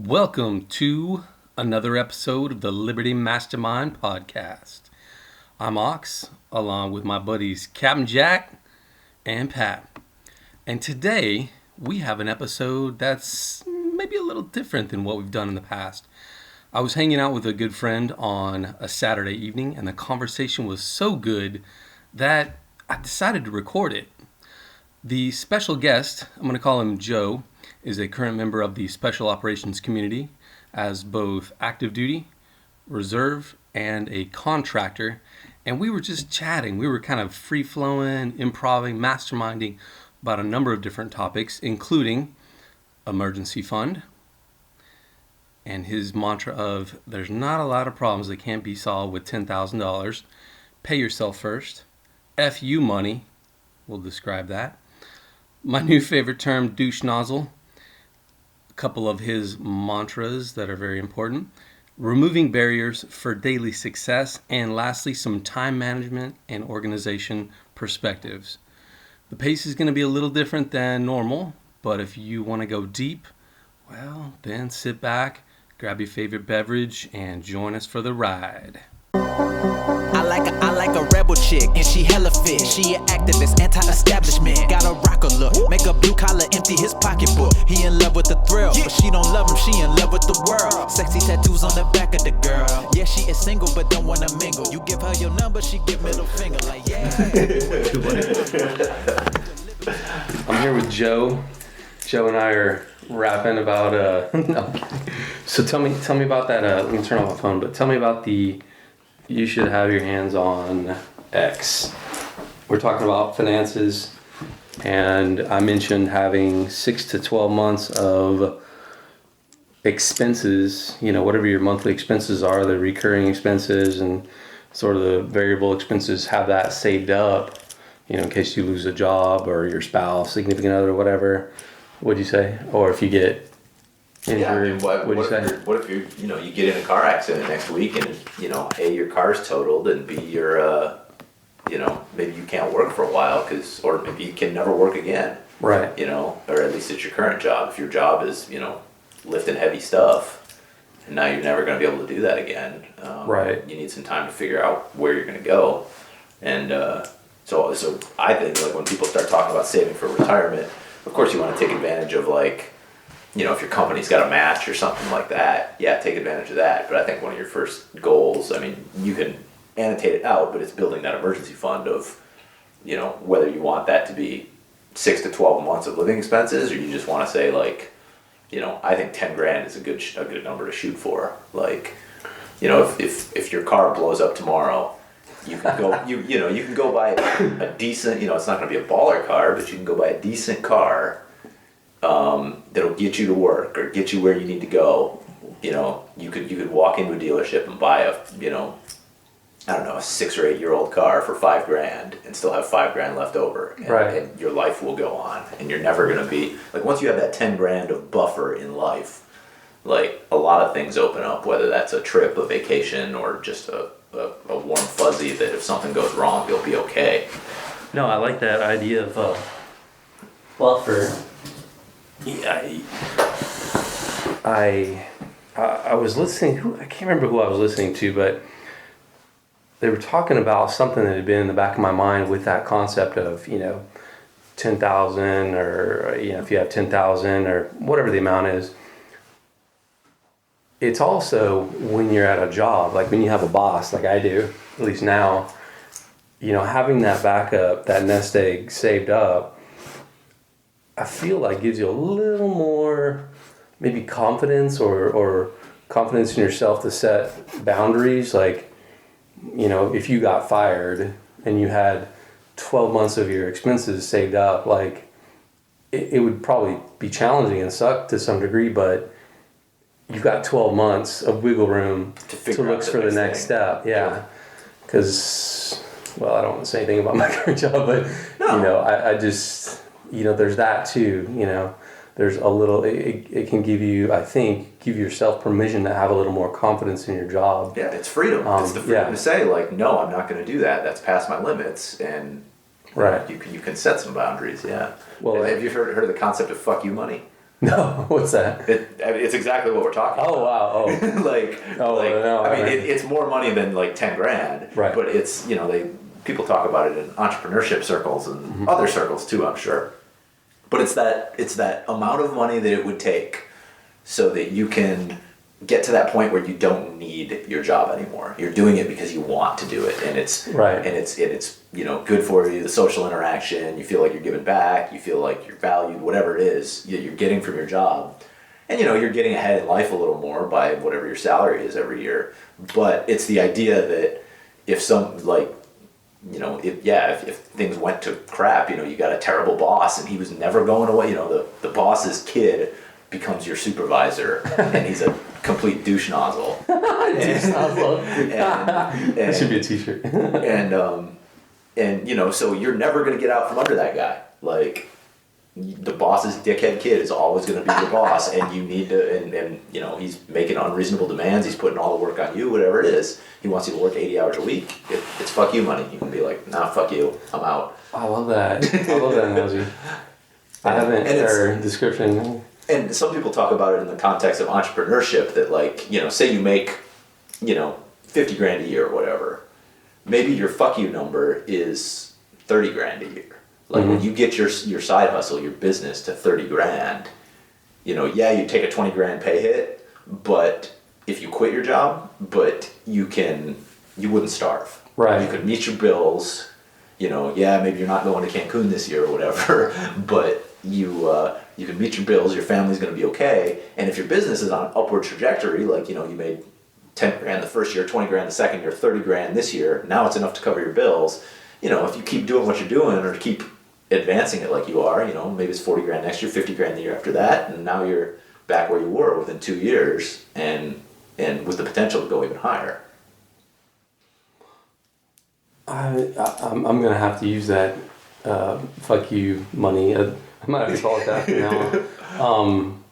Welcome to another episode of the Liberty Mastermind podcast. I'm Ox, along with my buddies Captain Jack and Pat. And today we have an episode that's maybe a little different than what we've done in the past. I was hanging out with a good friend on a Saturday evening, and the conversation was so good that I decided to record it. The special guest, I'm going to call him Joe, is a current member of the Special Operations community as both active duty, reserve, and a contractor. And we were just chatting. We were kind of free-flowing, improvising, masterminding about a number of different topics, including emergency fund and his mantra of there's not a lot of problems that can't be solved with $10,000. Pay yourself first. F you money. We'll describe that. My new favorite term, douche nozzle. A couple of his mantras that are very important. Removing barriers for daily success. And lastly, some time management and organization perspectives. The pace is going to be a little different than normal, but if you want to go deep, well, then sit back, grab your favorite beverage, and join us for the ride. I like a rebel chick, and she hella fit. She an activist, anti-establishment. Got a rocker look, make a blue collar empty his pocketbook. He in love with the thrill, but she don't love him, she in love with the world. Sexy tattoos on the back of the girl. Yeah, she is single, but don't wanna mingle. You give her your number, she give middle finger like, yeah. I'm here with Joe. Joe and I are rapping about, no. So tell me about that, let me turn off my phone, but tell me about you should have your hands on X. We're talking about finances, and I mentioned having 6 to 12 months of expenses, whatever your monthly expenses are, the recurring expenses and sort of the variable expenses, have that saved up, in case you lose a job or your spouse, significant other, whatever. What'd you say? Or if you get injured, yeah, I mean, what'd you say? What if you get in a car accident next week and, A, your car's totaled, and B, you're, maybe you can't work for a while or maybe you can never work again. Right. Or at least it's your current job. If your job is, lifting heavy stuff, and now you're never going to be able to do that again. Right. You need some time to figure out where you're going to go. And so I think, like, when people start talking about saving for retirement, of course you want to take advantage of, like, if your company's got a match or something like that, yeah, take advantage of that. But I think one of your first goals, you can annotate it out, but it's building that emergency fund of, whether you want that to be 6 to 12 months of living expenses, or you just want to say, like, I think 10 grand is a good number to shoot for. Like, if your car blows up tomorrow, you can go, you can go buy a decent, it's not going to be a baller car, but you can go buy a decent car that'll get you to work or get you where you need to go. You could walk into a dealership and buy a 6 or 8 year old car for $5 grand and still have $5 grand left over. And your life will go on, and you're never going to be, like, once you have that 10 grand of buffer in life, like, a lot of things open up, whether that's a trip, a vacation, or just a warm fuzzy that if something goes wrong, you'll be okay. No, I like that idea of buffer. Yeah, I was listening. I can't remember who I was listening to, but they were talking about something that had been in the back of my mind with that concept of 10,000, or if you have 10,000 or whatever the amount is. It's also when you're at a job, like when you have a boss, like I do, at least now, having that backup, that nest egg saved up, I feel like gives you a little more maybe confidence or confidence in yourself to set boundaries. Like, if you got fired and you had 12 months of your expenses saved up, like it would probably be challenging and suck to some degree, but you've got 12 months of wiggle room to look for the next step. Yeah. Because, well, I don't want to say anything about my current job, but, I just... there's that too, there's a little, it can give you, I think, give yourself permission to have a little more confidence in your job. Yeah, it's freedom. It's the freedom to say, like, no, I'm not going to do that. That's past my limits. And right. You can set some boundaries, yeah. Well, have you heard of the concept of fuck you money? No, what's that? It's exactly what we're talking about. Oh, wow. Oh. No, I mean, it's more money than like 10 grand, right. But it's, people talk about it in entrepreneurship circles and other circles too, I'm sure. But it's that amount of money that it would take so that you can get to that point where you don't need your job anymore. You're doing it because you want to do it, and it's right. And it's good for you. The social interaction, you feel like you're giving back, you feel like you're valued, whatever it is you're getting from your job, and you're getting ahead in life a little more by whatever your salary is every year. But it's the idea that if if things went to crap, you got a terrible boss and he was never going away. The boss's kid becomes your supervisor and he's a complete douche nozzle. Douche nozzle. That should be a t-shirt. So you're never going to get out from under that guy. Like, the boss's dickhead kid is always going to be your boss, and you need to, he's making unreasonable demands, he's putting all the work on you, whatever it is. He wants you to work 80 hours a week. It's fuck you money. You can be like, nah, fuck you, I'm out. I love that. I love that analogy. I haven't heard description. And some people talk about it in the context of entrepreneurship that, say you make, 50 grand a year or whatever. Maybe your fuck you number is 30 grand a year. Like, when you get your side hustle, your business to 30 grand, you take a 20 grand pay hit, but if you quit your job, but you wouldn't starve. Right. You could meet your bills, maybe you're not going to Cancun this year or whatever, but you can meet your bills, your family's going to be okay, and if your business is on an upward trajectory, like, you made 10 grand the first year, 20 grand the second year, 30 grand this year, now it's enough to cover your bills. If you keep doing what you're doing or keep advancing it like you are, maybe it's 40 grand next year, 50 grand the year after that, and now you're back where you were within 2 years, and with the potential to go even higher. I'm gonna have to use that fuck you money. I might have to call it that from now on.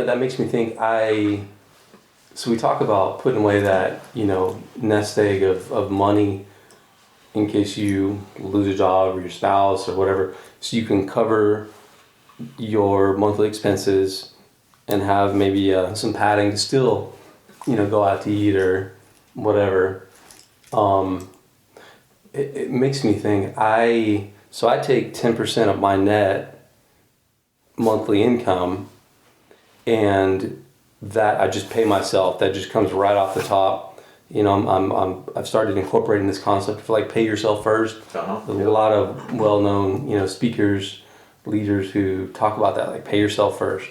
That makes me think. So we talk about putting away that nest egg of money in case you lose a job or your spouse or whatever, so you can cover your monthly expenses and have maybe some padding to still go out to eat or whatever. It makes me think. I take 10% of my net monthly income, and that I just pay myself. That just comes right off the top. I've started incorporating this concept of pay yourself first. Uh-huh. There's a lot of well-known speakers, leaders who talk about that, pay yourself first.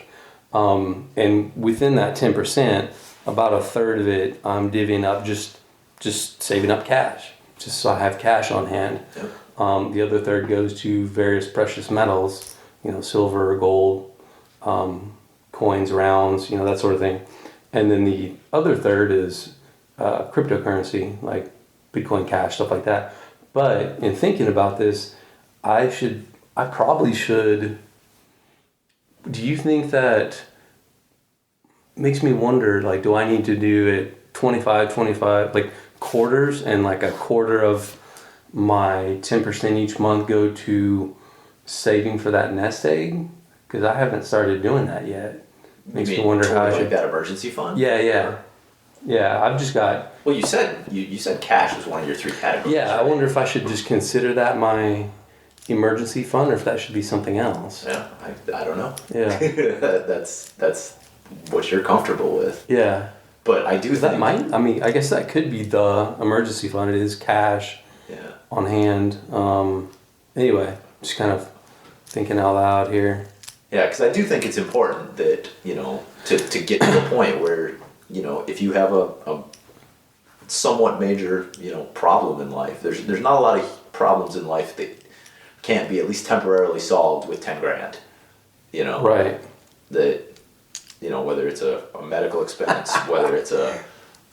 And within that 10%, about a third of it I'm divvying up, just saving up cash, just so I have cash on hand. Yep. The other third goes to various precious metals, silver, gold, coins, rounds, that sort of thing. And then the other third is cryptocurrency, like Bitcoin Cash, stuff like that. But in thinking about this, I probably should. Do you think that makes me wonder, do I need to do it 25, quarters, and a quarter of my 10% each month go to saving for that nest egg? Because I haven't started doing that yet. Makes me wonder how I should. That emergency fund? Yeah, I've just got. Well, you said cash was one of your three categories. Yeah, I wonder if I should just consider that my emergency fund, or if that should be something else. Yeah, I don't know. Yeah, that's what you're comfortable with. Yeah, but I do think that might. I mean, I guess that could be the emergency fund. It is cash. Yeah. On hand. Anyway, just kind of thinking out loud here. Yeah, because I do think it's important that to get to the point where. If you have a somewhat major, problem in life, there's not a lot of problems in life that can't be at least temporarily solved with 10 grand. Right. That, whether it's a medical expense, whether it's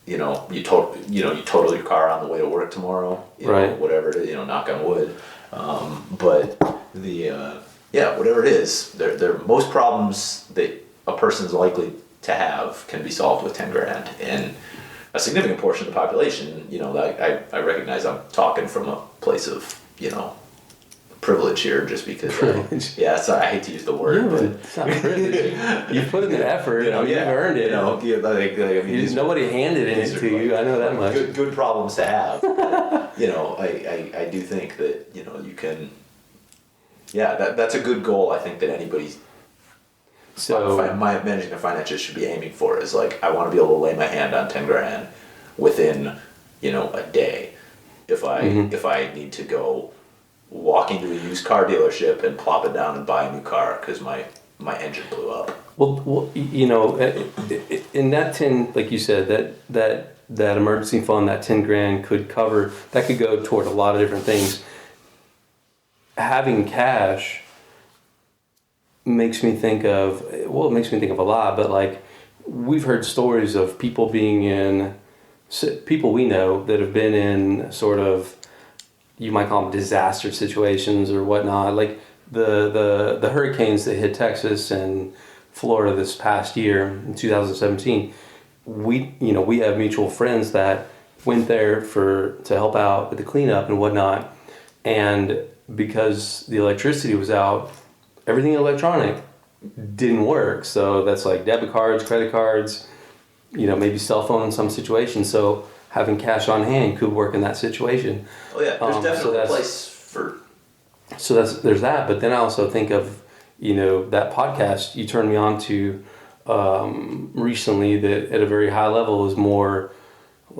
you total your car on the way to work tomorrow, right. Whatever it is, knock on wood. But whatever it is, there most problems that a person's likely to have can be solved with 10 grand, and a significant portion of the population, I recognize I'm talking from a place of, privilege here just because. Privilege. Sorry, I hate to use the word. Yeah, but it's not privilege. You put in the effort. You've earned it. Nobody handed it to you. I know that much. Good problems to have. I do think that you can. Yeah, that's a good goal. I think that anybody. Managing their finances should be aiming for is like, I want to be able to lay my hand on 10 grand within a day. If I need to go walk into a used car dealership and plop it down and buy a new car because my engine blew up. Well, in that 10, like you said, that emergency fund, that 10 grand could go toward a lot of different things. Having cash makes me think of a lot, but like we've heard stories of people we know that have been in sort of, you might call them disaster situations or whatnot, like the hurricanes that hit Texas and Florida this past year in 2017. We have mutual friends that went there to help out with the cleanup and whatnot, and because the electricity was out, everything electronic didn't work. So that's like debit cards, credit cards, maybe cell phone in some situations. So having cash on hand could work in that situation. Oh yeah, there's definitely a place for. So there's that, but then I also think of that podcast you turned me on to recently that at a very high level is more,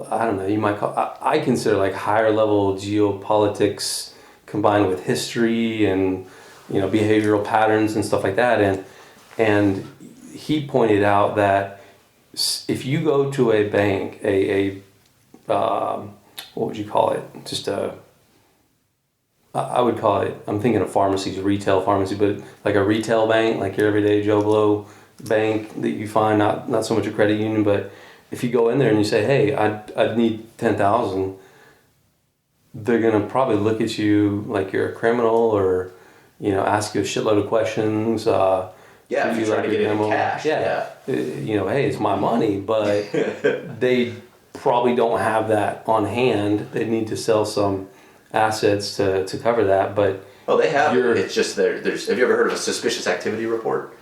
I don't know, you might call, I consider like higher level geopolitics combined with history and behavioral patterns and stuff like that, and he pointed out that if you go to a bank, what would you call it? I would call it, I'm thinking of pharmacies, retail pharmacy, but like a retail bank, like your everyday Joe Blow bank that you find, not so much a credit union, but if you go in there and you say, hey, I need 10,000, they're going to probably look at you like you're a criminal or, ask you a shitload of questions. If you're trying to get it in cash. Yeah. Hey, it's my money, but they probably don't have that on hand. They need to sell some assets to cover that. But they have. It's just there's. Have you ever heard of a suspicious activity report?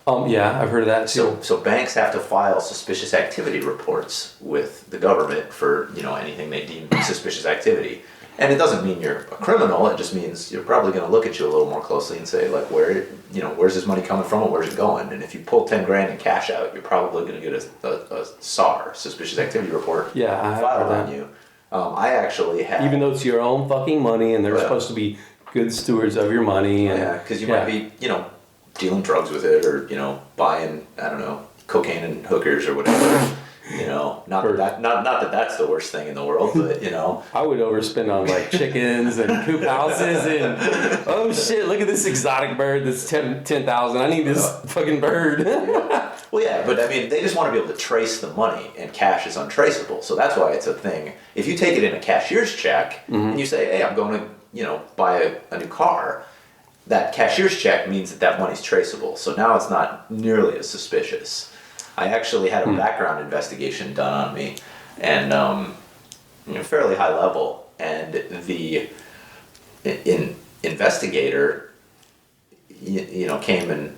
Yeah, I've heard of that too. So banks have to file suspicious activity reports with the government for anything they deem suspicious activity. And it doesn't mean you're a criminal. It just means you're probably going to look at you a little more closely and say, like, where's this money coming from and where's it going? And if you pull 10 grand in cash out, you're probably going to get a SAR, suspicious activity report, filed on you. I actually have. Even though it's your own fucking money and they're supposed to be good stewards of your money. And, because you might be, dealing drugs with it or, buying, I don't know, cocaine and hookers or whatever. Not that that's the worst thing in the world, but I would overspend on like chickens and coop houses and oh shit, look at this exotic bird that's 10,000. I need this fucking bird. Well, yeah, but I mean, they just want to be able to trace the money, and cash is untraceable, so that's why it's a thing. If you take it in a cashier's check and you say, hey, I'm going to buy a new car, that cashier's check means that money's traceable. So now it's not nearly as suspicious. I actually had a background investigation done on me, and fairly high level. And the investigator, came and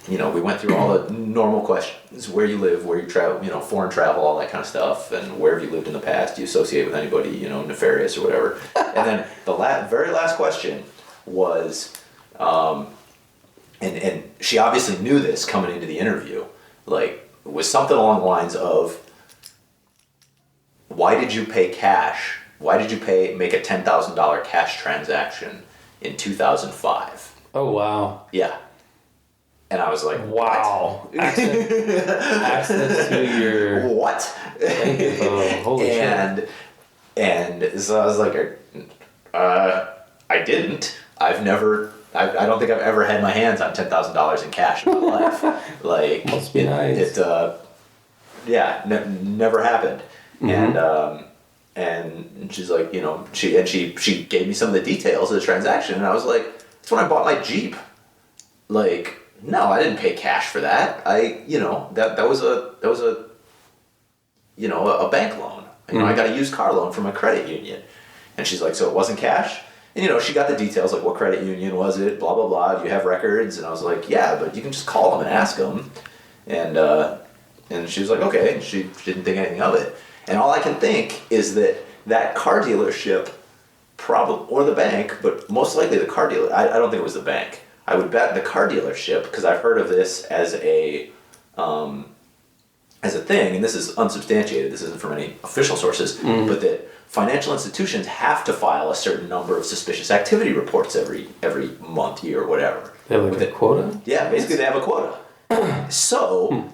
we went through all the normal questions: where you live, where you travel, foreign travel, all that kind of stuff, and where have you lived in the past? Do you associate with anybody, nefarious or whatever? And then the very last question was, and she obviously knew this coming into the interview, was something along the lines of, why did you pay cash? Why did you make a $10,000 cash transaction in 2005? Oh, wow. Yeah. And I was like, wow. Access to your... What? Holy shit. And so I was like, I didn't. I don't think I've ever had my hands on $10,000 in cash in my life. Must be nice. Never happened. And she's like, she gave me some of the details of the transaction, and I was like, that's when I bought my Jeep. No, I didn't pay cash for that. That was a bank loan. I got a used car loan from a credit union. And she's like, so it wasn't cash? And, she got the details, like what credit union was it, blah, blah, blah. Do you have records? And I was like, yeah, but you can just call them and ask them. And she was like, okay. And she didn't think anything of it. And all I can think is that car dealership, probably, or the bank, but most likely the car dealer, I don't think it was the bank. I would bet the car dealership, because I've heard of this as a thing, and this is unsubstantiated, this isn't from any official sources, but that financial institutions have to file a certain number of suspicious activity reports every month, year, whatever. They have like a quota? Yeah, basically they have a quota. So,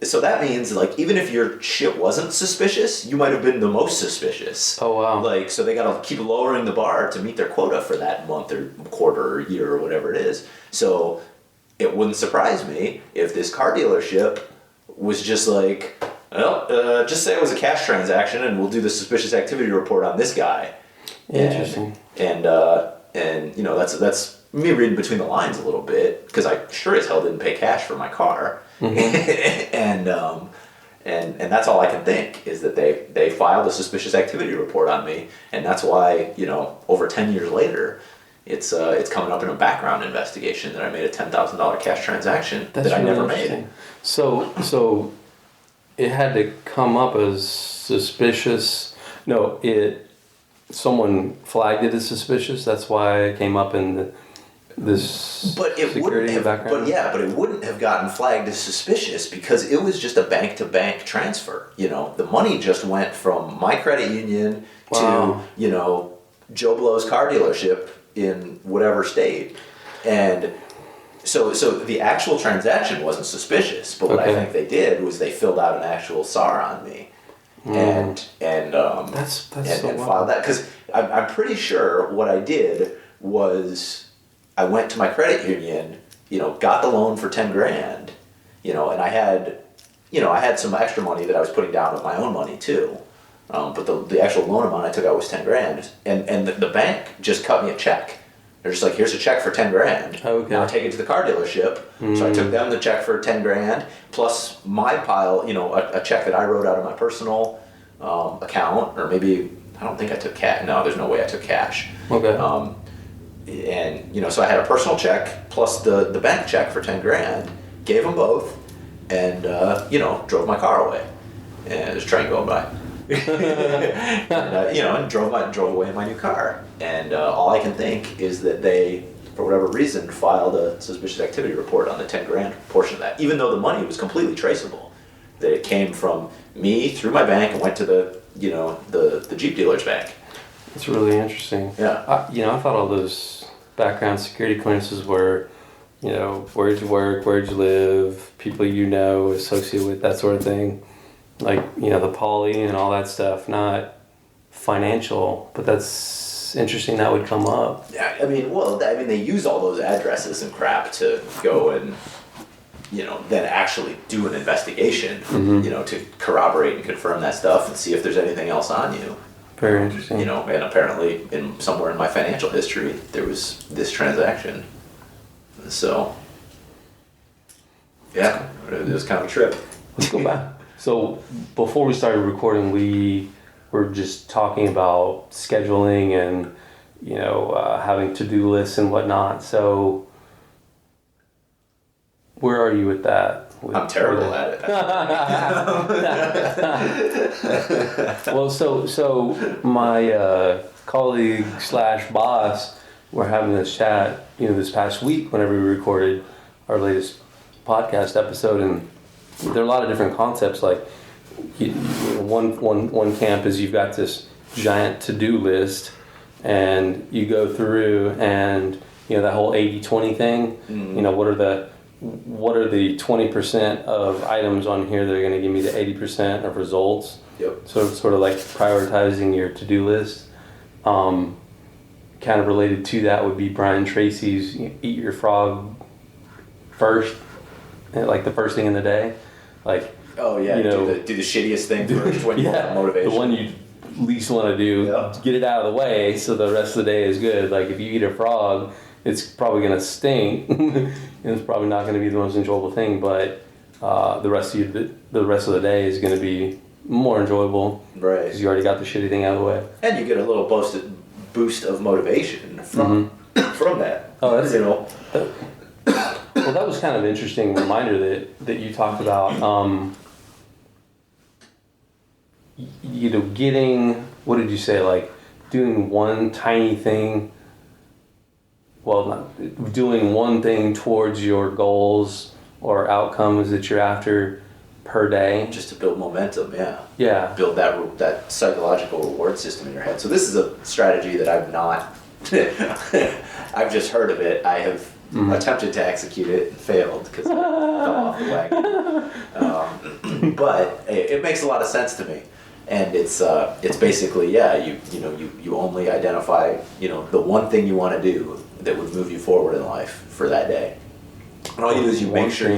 so that means, like, even if your shit wasn't suspicious, you might have been the most suspicious. Oh, wow. Like, so they gotta keep lowering the bar to meet their quota for that month or quarter or year or whatever it is. So, it wouldn't surprise me if this car dealership was just like, well, just say it was a cash transaction and we'll do the suspicious activity report on this guy. Interesting. And that's me reading between the lines a little bit, because I sure as hell didn't pay cash for my car. And that's all I can think, is that they filed a suspicious activity report on me, and that's why, over 10 years later, it's coming up in a background investigation that I made a $10,000 cash transaction that I never made. So it had to come up as suspicious. No, someone flagged it as suspicious. That's why it came up in this security background. But it wouldn't have gotten flagged as suspicious because it was just a bank-to-bank transfer. The money just went from my credit union to Joe Blow's car dealership in whatever state, and so the actual transaction wasn't suspicious. But what I think they did was they filled out an actual SAR on me, and filed that, because I'm pretty sure what I did was, I went to my credit union, got the loan for $10,000, and I had some extra money that I was putting down with my own money too. But the actual loan amount I took out was $10,000, and the bank just cut me a check. They're just like, here's a check for $10,000. Okay. Now take it to the car dealership. So I took them the check for $10,000 plus my pile, a check that I wrote out of my personal account, or maybe, I don't think I took cash. No, there's no way I took cash. Okay. And so I had a personal check plus the bank check for $10,000, gave them both, and drove my car away. And there's a train going by. And drove away in my new car. And all I can think is that they, for whatever reason, filed a suspicious activity report on the $10,000 portion of that, even though the money was completely traceable. That it came from me through my bank and went to the Jeep dealer's bank. It's really interesting. Yeah. I thought all those background security clearances were, where'd you work, where'd you live, people associated with that sort of thing. Like, the poly and all that stuff, not financial, but that's interesting that would come up. Yeah, they use all those addresses and crap to go and, then actually do an investigation, to corroborate and confirm that stuff and see if there's anything else on you. Very interesting. And apparently somewhere in my financial history, there was this transaction. So, yeah, it was kind of a trip. Let's go back. So before we started recording, we were just talking about scheduling and, having to-do lists and whatnot. So where are you with that? I'm terrible at it. Well, so my colleague / boss, we're having this chat, this past week whenever we recorded our latest podcast episode, and there are a lot of different concepts. Like, one camp is you've got this giant to-do list, and you go through and that whole 80-20 thing. What are the 20% of items on here that are going to give me the 80% of results? Yep. So it's sort of like prioritizing your to-do list. Kind of related to that would be Brian Tracy's Eat Your Frog First, like the first thing in the day. Like, oh yeah, do the shittiest thing first when you want motivation. The one you least want to do, get it out of the way so the rest of the day is good. Like, if you eat a frog, it's probably going to stink, and it's probably not going to be the most enjoyable thing, but the rest of the day is going to be more enjoyable. Right. Because you already got the shitty thing out of the way. And you get a little boost of motivation from that. Oh, that's, you know. Well, that was kind of an interesting reminder that you talked about. Getting, what did you say, like doing one tiny thing, doing one thing towards your goals or outcomes that you're after per day. Just to build momentum, yeah. Yeah. Build that psychological reward system in your head. So this is a strategy that I've not, I've just heard of it. I have attempted to execute it and failed because I fell off the wagon. But it makes a lot of sense to me. And it's basically, you only identify, the one thing you want to do that would move you forward in life for that day. And all you do is you make sure,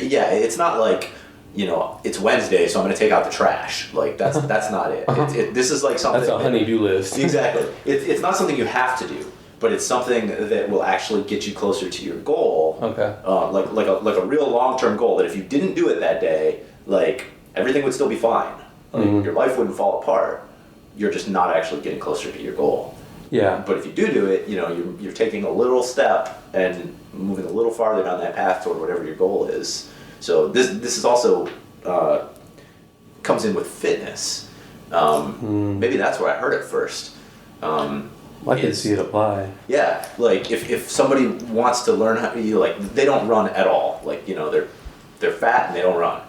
it's not like, it's Wednesday, so I'm going to take out the trash. Like, that's not it. This is like something. That's a honey-do list. Exactly. It's not something you have to do, but it's something that will actually get you closer to your goal. Okay. Like a real long-term goal that if you didn't do it that day, like, everything would still be fine. Like, your life wouldn't fall apart. You're just not actually getting closer to your goal. Yeah. But if you do it, you're taking a little step and moving a little farther down that path toward whatever your goal is. So this is also comes in with fitness. Maybe that's where I heard it first. I can see it apply. Yeah, like if somebody wants to learn how, they don't run at all. Like, they're fat and they don't run,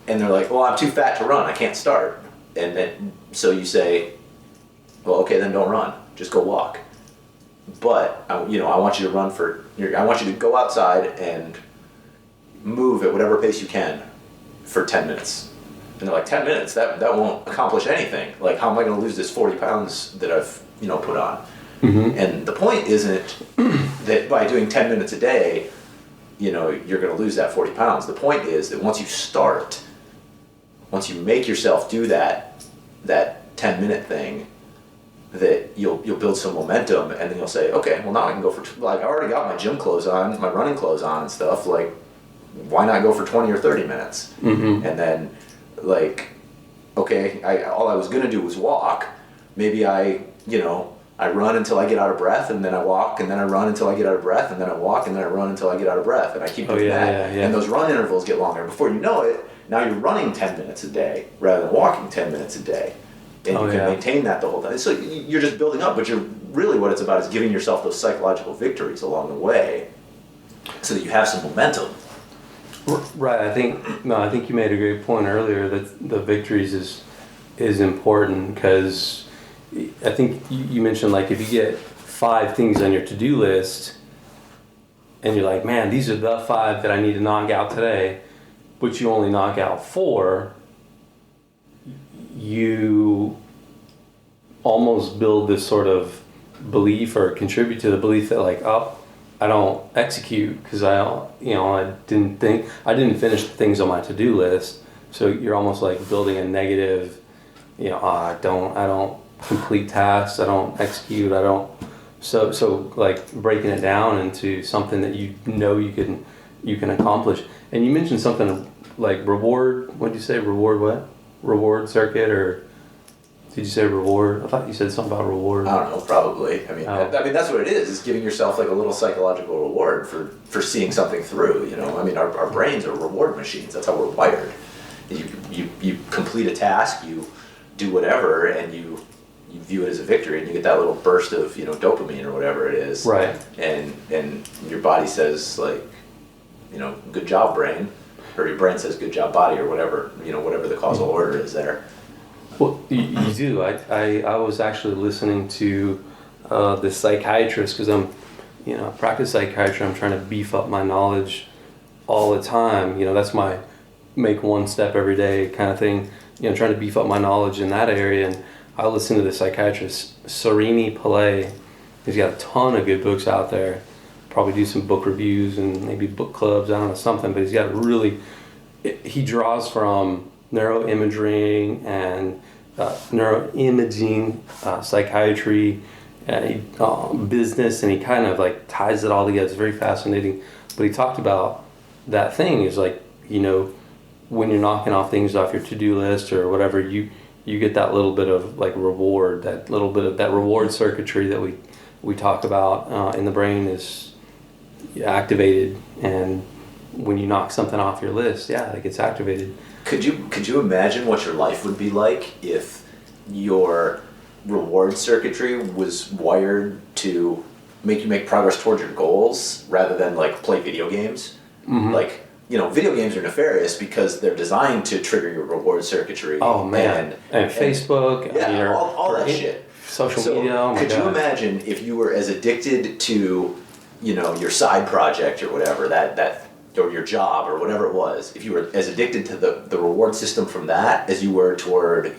and they're like, well, I'm too fat to run. I can't start. And then so you say, well, okay, then don't run. Just go walk. But I want you to run I want you to go outside and move at whatever pace you can for 10 minutes. And they're like, 10 minutes? That won't accomplish anything. Like, how am I going to lose this 40 pounds that I've, put on? And the point isn't that by doing 10 minutes a day, you're going to lose that 40 pounds. The point is that once you make yourself do that 10-minute thing, that you'll build some momentum, and then you'll say, okay, well, now I can go for, I already got my gym clothes on, my running clothes on and stuff, like, why not go for 20 or 30 minutes? And then, like, okay, all I was going to do was walk. Maybe I run until I get out of breath, and then I walk, and then I run until I get out of breath, and then I walk, and then I run until I get out of breath, and I keep doing that. And those run intervals get longer. Before you know it, now you're running 10 minutes a day rather than walking 10 minutes a day. And you can maintain that the whole time. So you're just building up, but what it's about is giving yourself those psychological victories along the way so that you have some momentum. Right. I think you made a great point earlier that the victories is important, because I think you mentioned, like, if you get 5 things on your to-do list and you're like, man, these are the 5 that I need to knock out today, but you only knock out 4, you almost build this sort of belief, or contribute to the belief that, like, I don't execute because I didn't finish the things on my to-do list. So you're almost like building a negative, I don't complete tasks, I don't execute, I don't. So like breaking it down into something that you can accomplish. And you mentioned something like reward. What did you say? Reward what? Reward circuit, or did you say reward? I thought you said something about reward. I don't know, probably. I mean, that's what it is giving yourself like a little psychological reward for seeing something through, I mean, our brains are reward machines. That's how we're wired. You complete a task, you do whatever, and you view it as a victory, and you get that little burst of, dopamine or whatever it is. Right. And your body says, like, good job, brain. Or your brain says, good job, body, or whatever, whatever the causal order is there. Well, you do. I was actually listening to the psychiatrist, because I'm, I practice psychiatry. I'm trying to beef up my knowledge all the time. That's my make one step every day kind of thing. Trying to beef up my knowledge in that area. And I listen to the psychiatrist, Sarini Pillay. He's got a ton of good books out there. Probably do some book reviews and maybe book clubs, I don't know, something. But he's got he draws from neuroimaging and neuroimaging, psychiatry, business, and he kind of like ties it all together. It's very fascinating. But he talked about that thing is like, when you're knocking off things off your to-do list or whatever, you you get that little bit of like reward, that little bit of that reward circuitry that we talk about in the brain is activated, and when you knock something off your list, it gets activated. Could you imagine what your life would be like if your reward circuitry was wired to make you make progress towards your goals rather than like play video games? Mm-hmm. Like, video games are nefarious because they're designed to trigger your reward circuitry. Oh man, and Facebook, all that shit. Social media. Oh my could God. you imagine if you were as addicted to, your side project or whatever that or your job or whatever it was, if you were as addicted to the reward system from that as you were toward,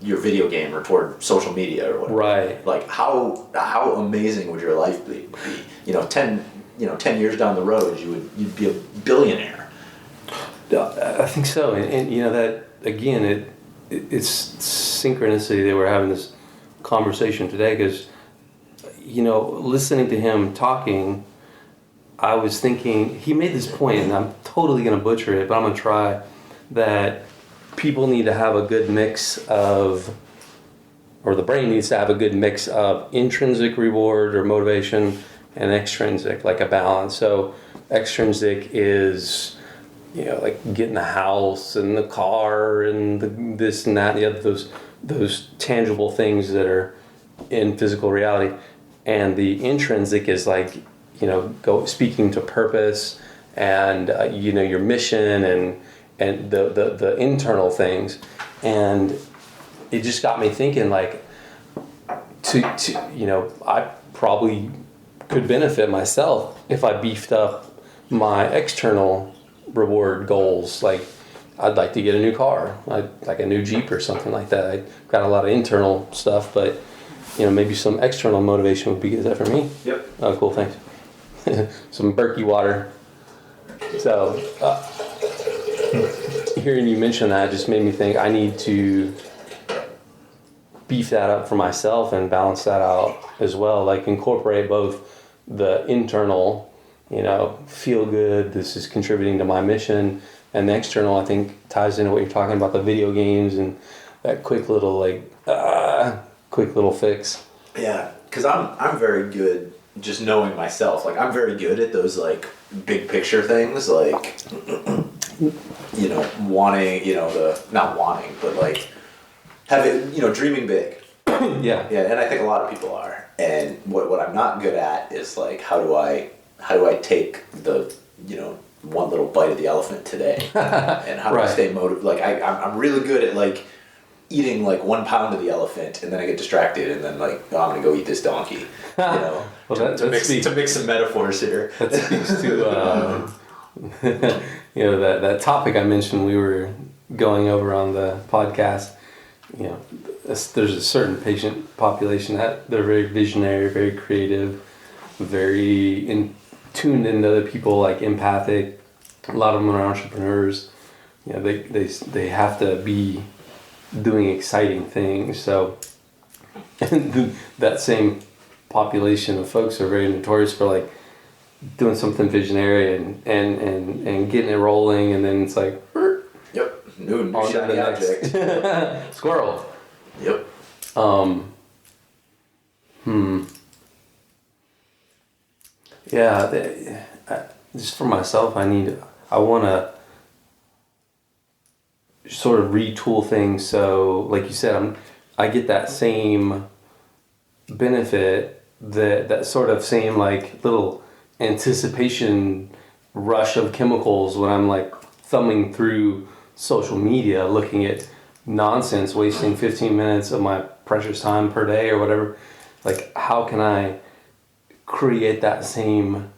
your video game or toward social media or whatever. Right. Like how amazing would your life be? 10 years down the road you'd be a billionaire. I think so, and that again, it's synchronicity that we're having this conversation today, because listening to him talking, I was thinking, he made this point, and I'm totally going to butcher it, but I'm going to try, that people need to have a good mix of, or the brain needs to have a good mix of intrinsic reward or motivation and extrinsic, like a balance. So extrinsic is, like getting the house and the car and this and that and the other, those tangible things that are in physical reality. And the intrinsic is like, speaking to purpose and, your mission and the internal things. And it just got me thinking, like, I probably could benefit myself if I beefed up my external reward goals. Like, I'd like to get a new car, like a new Jeep or something like that. I got a lot of internal stuff, but maybe some external motivation would be good for me. Yep. Oh, cool, thanks. Some Berkey water. So, hearing you mention that just made me think I need to beef that up for myself and balance that out as well. Like, incorporate both the internal, feel good, this is contributing to my mission, and the external, I think, ties into what you're talking about, the video games and that quick little fix. Yeah, because I'm very good just knowing myself. Like, I'm very good at those like big picture things, like wanting, not wanting, but like having, dreaming big. Yeah, and I think a lot of people are. And what I'm not good at is like how do I take the one little bite of the elephant today, and how do I stay motivated? Like I'm really good at like eating like 1 pound of the elephant, and then I get distracted, and then like, oh, I'm gonna go eat this donkey. Well, to mix some metaphors here. That speaks to that topic I mentioned we were going over on the podcast. There's a certain patient population that they're very visionary, very creative, very tuned into other people, like empathic. A lot of them are entrepreneurs. They have to be doing exciting things. So that same population of folks are very notorious for like doing something visionary and getting it rolling, and then it's like, yep, new shiny object. Squirrel. Yep. Yeah, just for myself, I want to sort of retool things. So, like you said, I get that same benefit, that sort of same like little anticipation rush of chemicals when I'm like thumbing through social media, looking at nonsense, wasting 15 minutes of my precious time per day or whatever. Like, how can I create that same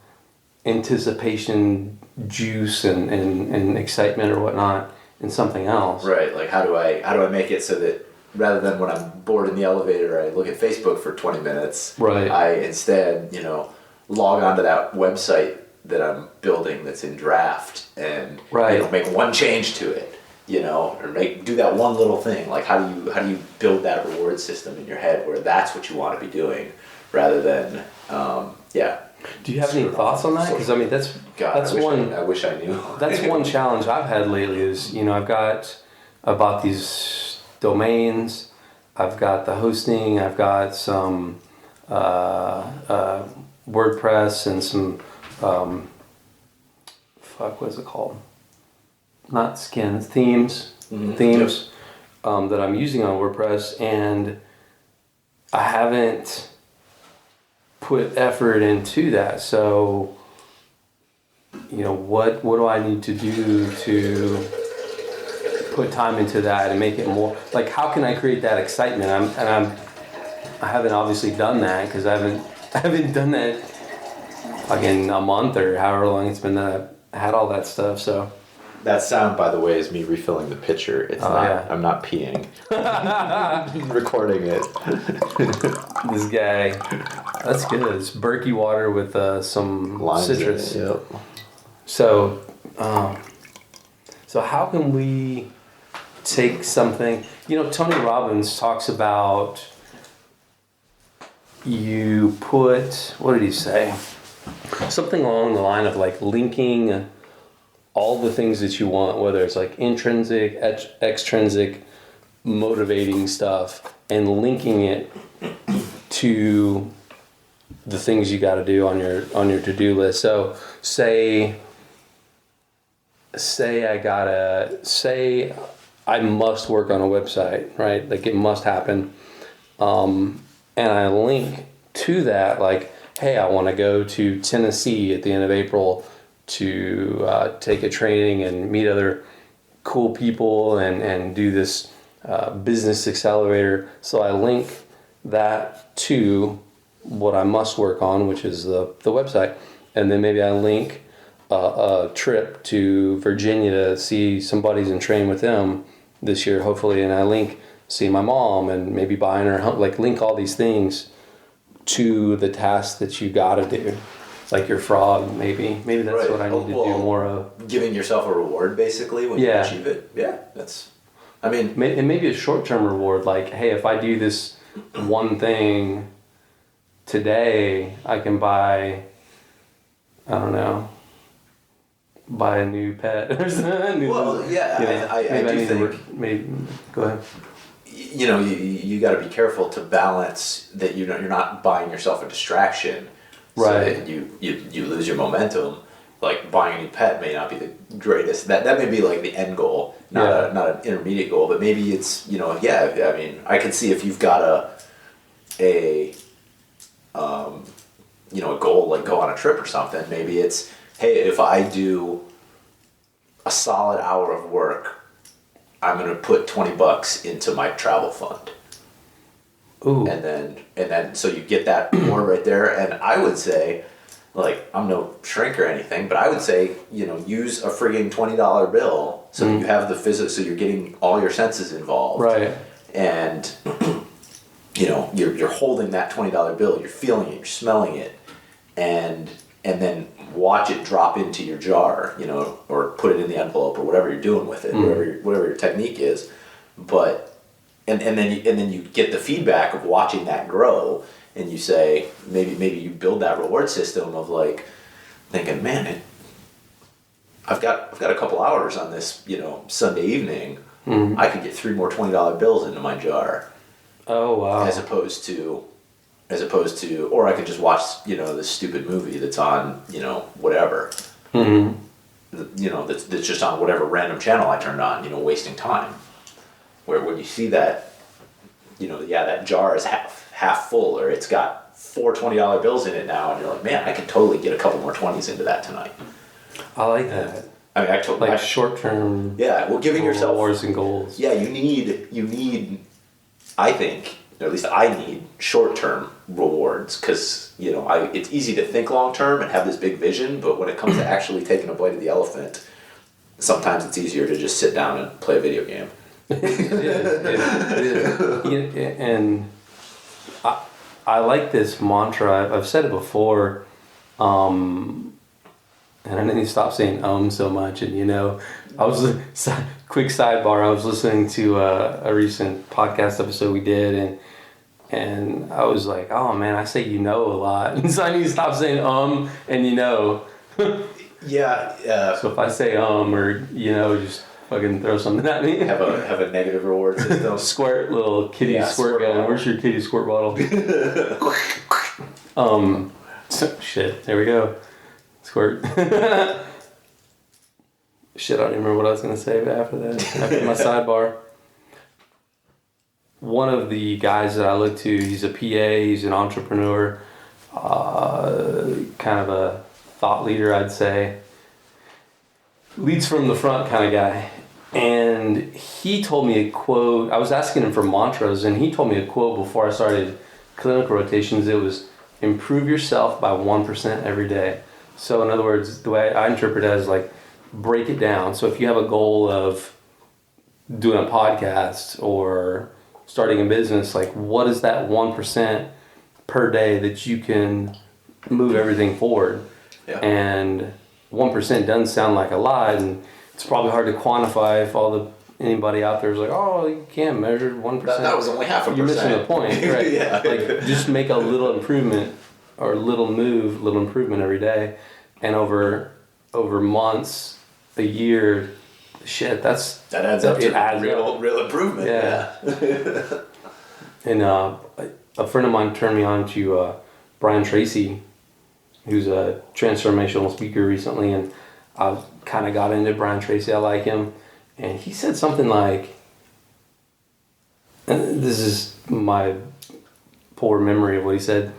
anticipation juice and excitement or whatnot in something else? Right. Like, how do I make it so that rather than when I'm bored in the elevator, I look at Facebook for 20 minutes. Right. I instead, log onto that website that I'm building that's in draft and make one change to it, or do that one little thing. Like, how do you build that reward system in your head where that's what you want to be doing rather than Do you have any thoughts on that? Because I mean, I wish I knew. That's one challenge I've had lately. Is I bought these domains. I've got the hosting. I've got some WordPress and some what is it called? Not skins, themes. Themes that I'm using on WordPress, and I haven't put effort into that. So, what do I need to do to put time into that and make it more like, how can I create that excitement? I haven't obviously done that because I haven't done that fucking a month or however long it's been that I had all that stuff. So that sound, by the way, is me refilling the pitcher. It's not. Yeah. I'm not peeing. Recording it. This guy. That's good. It's Berkey water with some lime citrus. Yep. So how can we take something? Tony Robbins talks about you put. What did he say? Something along the line of like linking all the things that you want, whether it's like intrinsic, extrinsic, motivating stuff, and linking it to the things you got to do on your to-do list. So say I must work on a website, right? Like it must happen. And I link to that, like, hey, I want to go to Tennessee at the end of April to take a training and meet other cool people and do this business accelerator. So I link that to what I must work on, which is the website. And then maybe I link a trip to Virginia to see some buddies and train with them this year, hopefully. And I link see my mom and maybe buying her, like link all these things to the task that you got to do. Like your frog, maybe that's right. What I need to do more of. Giving yourself a reward, basically, when you achieve it. Yeah, and maybe a short-term reward, like, hey, if I do this one thing today, I can buy a new pet or something. I do think. Maybe go ahead. You got to be careful to balance that. You're not buying yourself a distraction. Right. So that you lose your momentum. Like buying a new pet may not be the greatest. That may be like the end goal, not an intermediate goal. But maybe it's I can see if you've got a goal like go on a trip or something. Maybe it's, hey, if I do a solid hour of work, I'm gonna put $20 into my travel fund. Ooh. And then so you get that more right there. And I would say, like, I'm no shrink or anything, but I would say, use a frigging $20 bill so that you have the physics, so you're getting all your senses involved. Right. And you're holding that $20 bill, you're feeling it, you're smelling it, and then watch it drop into your jar, or put it in the envelope or whatever you're doing with it, whatever your technique is. But and then you get the feedback of watching that grow, and you say maybe you build that reward system of like thinking, man, I've got a couple hours on this Sunday evening. I could get 3 more $20 bills into my jar. Oh wow! As opposed to, or I could just watch this stupid movie that's on whatever. That's just on whatever random channel I turned on. Wasting time. Where when you see that, that jar is half full, or it's got 4 $20 bills in it now, and you're like, man, I could totally get a couple more 20s into that tonight. I like that. I mean, short term. Yeah, well, giving yourself rewards and goals. Yeah, you need. I think, or at least I need short term rewards because it's easy to think long term and have this big vision, but when it comes to actually taking a bite of the elephant, sometimes it's easier to just sit down and play a video game. It is. And I like this mantra. I've said it before, and I need to stop saying so much. And I was quick sidebar. I was listening to a recent podcast episode we did, and I was like, oh man, I say a lot, and so I need to stop saying and Yeah. So if I say or just fucking throw something at me. Have a negative reward system. Squirt, little kitty squirt gun. bottle. Where's your kitty squirt bottle? Shit. There we go. Squirt. Shit, I don't even remember what I was gonna say after that. After my sidebar. One of the guys that I look to, he's a PA, he's an entrepreneur, kind of a thought leader, I'd say. Leads from the front kind of guy. And he told me a quote. I was asking him for mantras, and he told me a quote before I started clinical rotations. It was, improve yourself by 1% every day. So in other words, the way I interpret it as like, break it down. So if you have a goal of doing a podcast or starting a business, like what is that 1% per day that you can move everything forward? Yeah. And 1% doesn't sound like a lot, and it's probably hard to quantify if anybody out there is like, oh, you can't measure 1%. That was only 0.5%. You're missing the point, right? Yeah. Like just make a little improvement or little improvement every day, and over months, a year, shit, that adds up to real improvement. Yeah. And a friend of mine turned me on to Brian Tracy, who's a transformational speaker recently, and I kind of got into Brian Tracy. I like him, and he said something like, and this is my poor memory of what he said,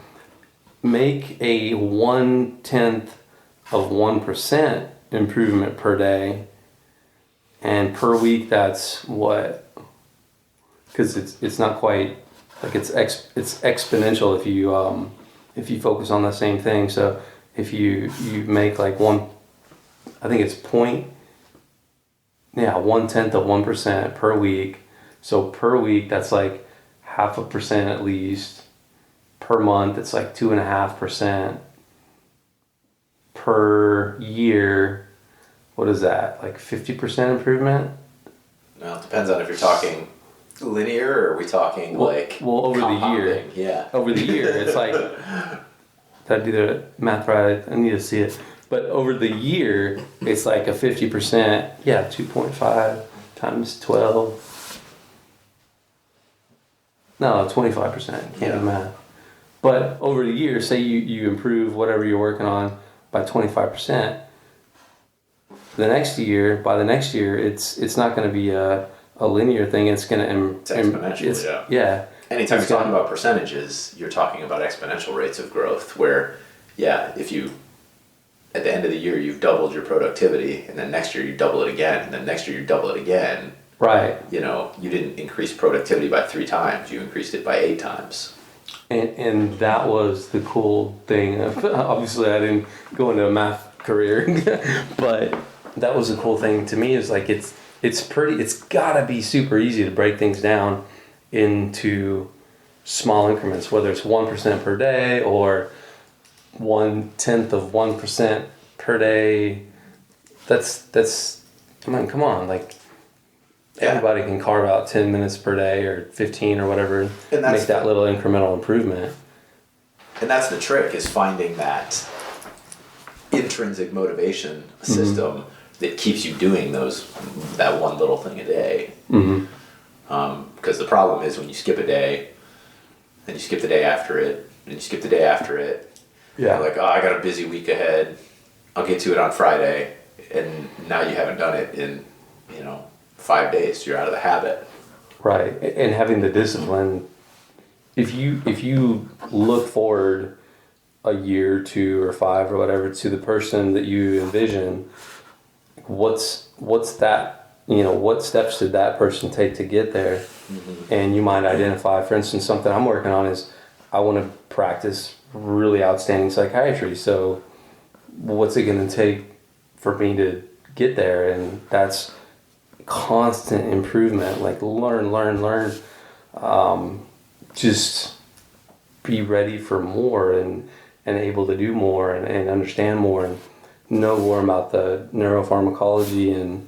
make a 0.1% improvement per day, and per week that's what, because it's not quite like it's exponential if you focus on the same thing. So if you make like I think it's 0.1% per week. So per week that's like 0.5% at least. Per month it's like 2.5%. Per year, what is that? Like 50% improvement? Well, it depends on if you're talking linear or are we talking over compounding? The year. Yeah. Over the year, it's like, did I do the math right? I need to see it. But over the year, it's like a 50%. Yeah, 2.5 times 12. No, 25%. Can't do math. But over the year, say you improve whatever you're working on by 25%. By the next year, it's not going to be a linear thing. It's going to it's exponential. Yeah. Anytime you're talking about percentages, you're talking about exponential rates of growth. Where, if you at the end of the year you've doubled your productivity, and then next year you double it again, and then next year you double it again. Right. You didn't increase productivity by 3 times. You increased it by 8 times. And that was the cool thing. Obviously, I didn't go into a math career, but that was the cool thing to me. Is like it's gotta be super easy to break things down into small increments, whether it's 1% per day or 0.1% per day. That's I mean, come on, like. Everybody can carve out 10 minutes per day or 15 or whatever and make that little incremental improvement. And that's the trick, is finding that intrinsic motivation system that keeps you doing that one little thing a day. Because the problem is when you skip a day, then you skip the day after it, and you skip the day after it. Yeah. You're like, I got a busy week ahead. I'll get to it on Friday. And now you haven't done it in, 5 days. You're out of the habit. Right. And having the discipline, if you look forward a year, 2 or 5 or whatever to the person that you envision, what's that, what steps did that person take to get there? And you might identify, for instance, something I'm working on is I want to practice really outstanding psychiatry. So what's it going to take for me to get there? And that's constant improvement, like learn, just be ready for more and able to do more and understand more and know more about the neuropharmacology and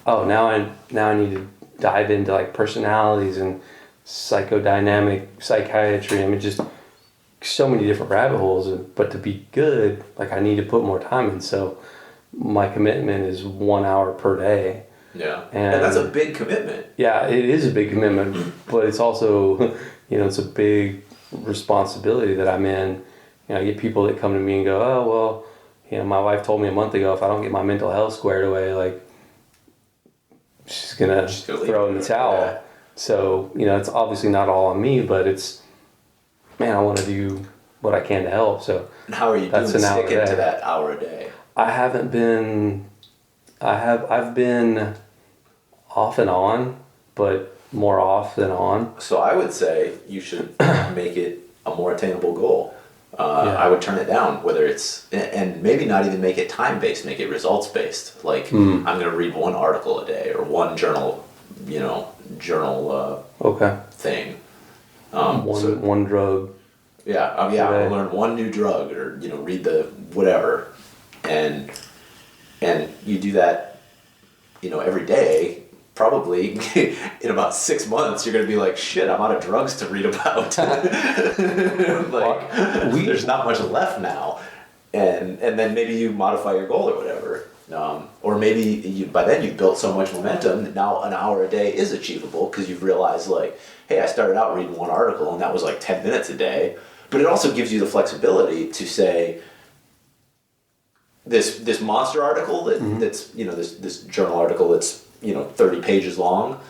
now I need to dive into like personalities and psychodynamic psychiatry. I mean, just so many different rabbit holes, but to be good, like I need to put more time in. So my commitment is 1 hour per day. Yeah. And that's a big commitment. Yeah, it is a big commitment, but it's also, it's a big responsibility that I'm in. I get people that come to me and go, oh, well, my wife told me a month ago if I don't get my mental health squared away, like, she's gonna throw in the towel. Yeah. So, it's obviously not all on me, but it's, man, I want to do what I can to help. So, and how are you doing sticking to that hour a day? I've been off and on, but more off than on. So I would say you should make it a more attainable goal. I would turn it down, whether it's, and maybe not even make it time-based, make it results-based. Like, I'm going to read 1 article a day or 1 journal thing. One drug. Yeah, I'll learn 1 new drug or, read the whatever. And you do that, every day. Probably in about 6 months, you're going to be like, shit, I'm out of drugs to read about. There's not much left now. And then maybe you modify your goal or whatever. Or maybe by then you've built so much momentum that now an hour a day is achievable because you've realized, like, hey, I started out reading 1 article and that was like 10 minutes a day. But it also gives you the flexibility to say, this monster article that's, this journal article that's, 30 pages long,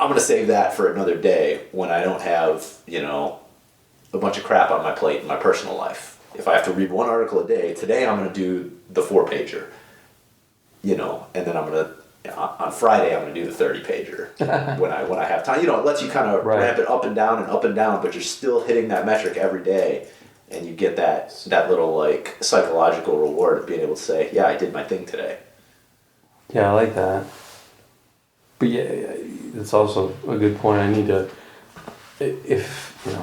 I'm going to save that for another day when I don't have, a bunch of crap on my plate in my personal life. If I have to read 1 article a day, today I'm going to do the 4-pager, and then I'm going to, on Friday, I'm going to do the 30-pager when I have time. It lets you kind of ramp it up and down, but you're still hitting that metric every day. And you get that little, like, psychological reward of being able to say, yeah, I did my thing today. Yeah, I like that. But yeah, it's also a good point. I need to,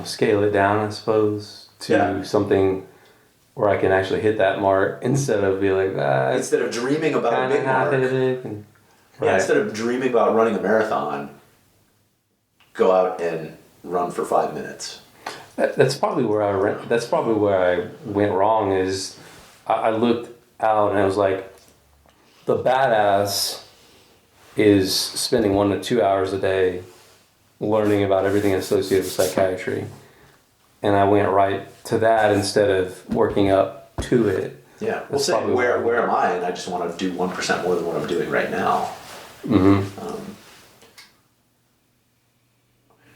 scale it down, I suppose, to something where I can actually hit that mark instead of be like, instead of dreaming about a big mark. Instead of dreaming about running a marathon, go out and run for 5 minutes. That's probably where I went wrong. Is I looked out and I was like, the badass is spending 1 to 2 hours a day learning about everything associated with psychiatry, and I went right to that instead of working up to it. Yeah, we'll say where am I? And I just want to do 1% more than what I'm doing right now.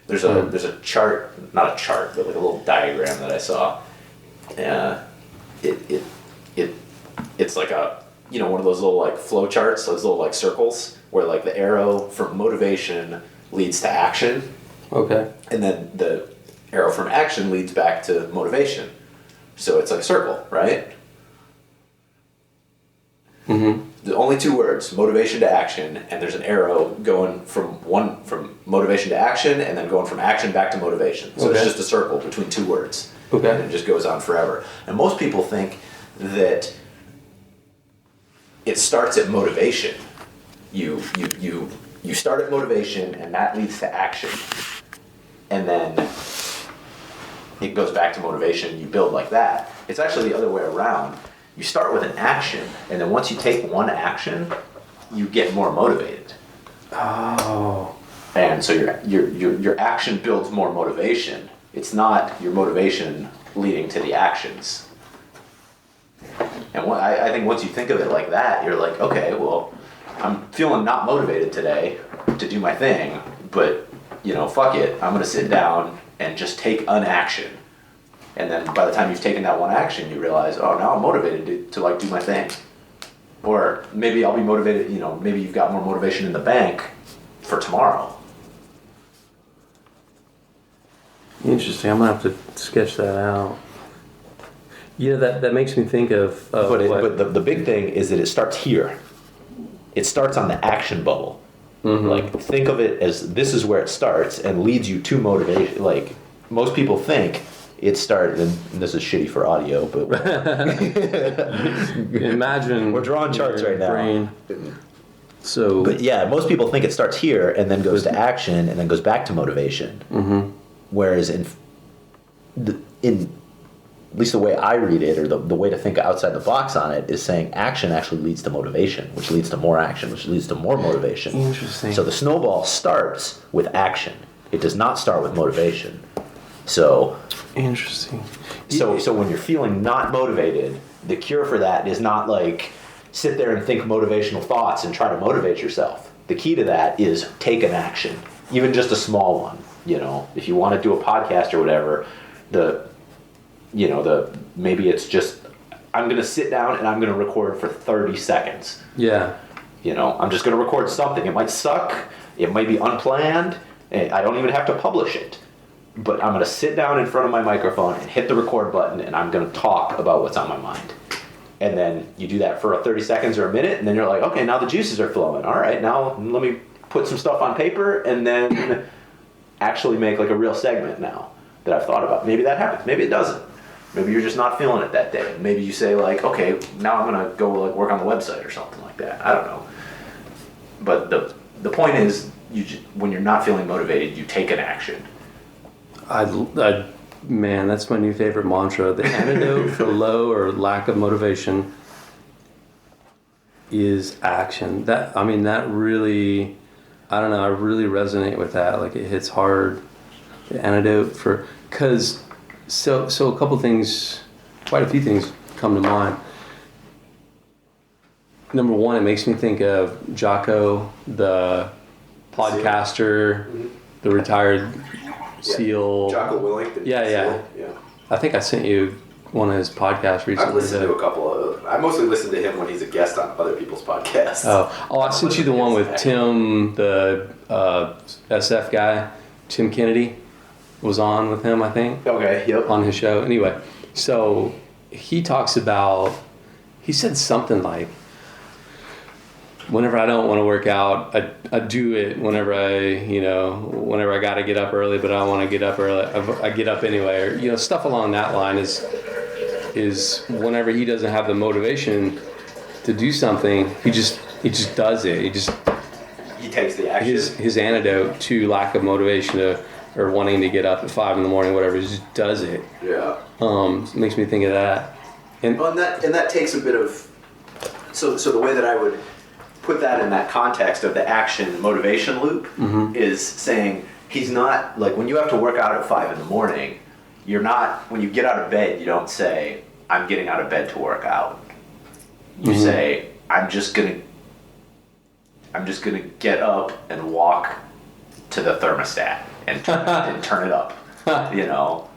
There's a chart, not a chart, but like a little diagram that I saw. It's like a, one of those little like flow charts, those little like circles where like the arrow from motivation leads to action. Okay. And then the arrow from action leads back to motivation. So it's like a circle, right? The only 2 words, motivation to action, and there's an arrow going from motivation to action and then going from action back to motivation. So it's just a circle between 2 words. Okay. And it just goes on forever. And most people think that it starts at motivation. You start at motivation and that leads to action. And then it goes back to motivation, you build like that. It's actually the other way around. You start with an action, and then once you take 1 action, you get more motivated. Oh. And so your action builds more motivation. It's not your motivation leading to the actions. And I think once you think of it like that, you're like, okay, well, I'm feeling not motivated today to do my thing, but, fuck it. I'm going to sit down and just take an action. And then by the time you've taken that 1 action, you realize, oh, now I'm motivated to like do my thing. Or maybe I'll be motivated, maybe you've got more motivation in the bank for tomorrow. Interesting. I'm going to have to sketch that out. Yeah, that makes me think of... But the big thing is that it starts here. It starts on the action bubble. Like, think of it as this is where it starts and leads you to motivation. Like, most people think it started, and this is shitty for audio, but... Imagine... We're drawing charts right now. So... But yeah, most people think it starts here and then goes to action and then goes back to motivation. Whereas in at least the way I read it, or the way to think outside the box on it, is saying action actually leads to motivation, which leads to more action, which leads to more motivation. Interesting. So the snowball starts with action. It does not start with motivation. So Interesting. So when you're feeling not motivated, the cure for that is not like sit there and think motivational thoughts and try to motivate yourself. The key to that is take an action, even just a small one. You know, if you want to do a podcast or whatever, maybe it's just, I'm going to sit down and I'm going to record for 30 seconds. Yeah. You know, I'm just going to record something. It might suck. It might be unplanned. And I don't even have to publish it. But I'm going to sit down in front of my microphone and hit the record button, and I'm going to talk about what's on my mind. And then you do that for 30 seconds or a minute, and then you're like, okay, now the juices are flowing. All right, now let me put some stuff on paper and then actually make like a real segment now that I've thought about. Maybe that happens. Maybe it doesn't. Maybe you're just not feeling it that day. Maybe you say like, okay, now I'm going to go like work on the website or something like that. I don't know. But the point is, when you're not feeling motivated, you take an action. Man, that's my new favorite mantra. The antidote for low or lack of motivation is action. That really, I don't know, I really resonate with that. Like, it hits hard. The antidote for, so a couple things, quite a few things come to mind. Number one, it makes me think of Jocko, the podcaster, the retired SEAL. Jocko Willink. Yeah. I think I sent you one of his podcasts recently. I've listened to a couple of. I mostly listen to him when he's a guest on other people's podcasts. Oh! I sent you the one with Tim, the SF guy, Tim Kennedy, was on with him, I think. Okay. Yep. On his show. Anyway, so he talks about. He said something like, whenever I don't want to work out, I do it whenever I got to get up early, but I don't want to get up early. I get up anyway, or stuff along that line is whenever he doesn't have the motivation to do something, he just does it. He takes the action. His antidote to lack of motivation or wanting to get up at 5 a.m, whatever, he just does it. Yeah. It makes me think of that. And that takes a bit of so the way that I would put that in that context of the action motivation loop is saying he's not like, when you have to work out at 5 a.m, you're not, when you get out of bed, you don't say, I'm getting out of bed to work out. You say, I'm just gonna get up and walk to the thermostat and turn it up,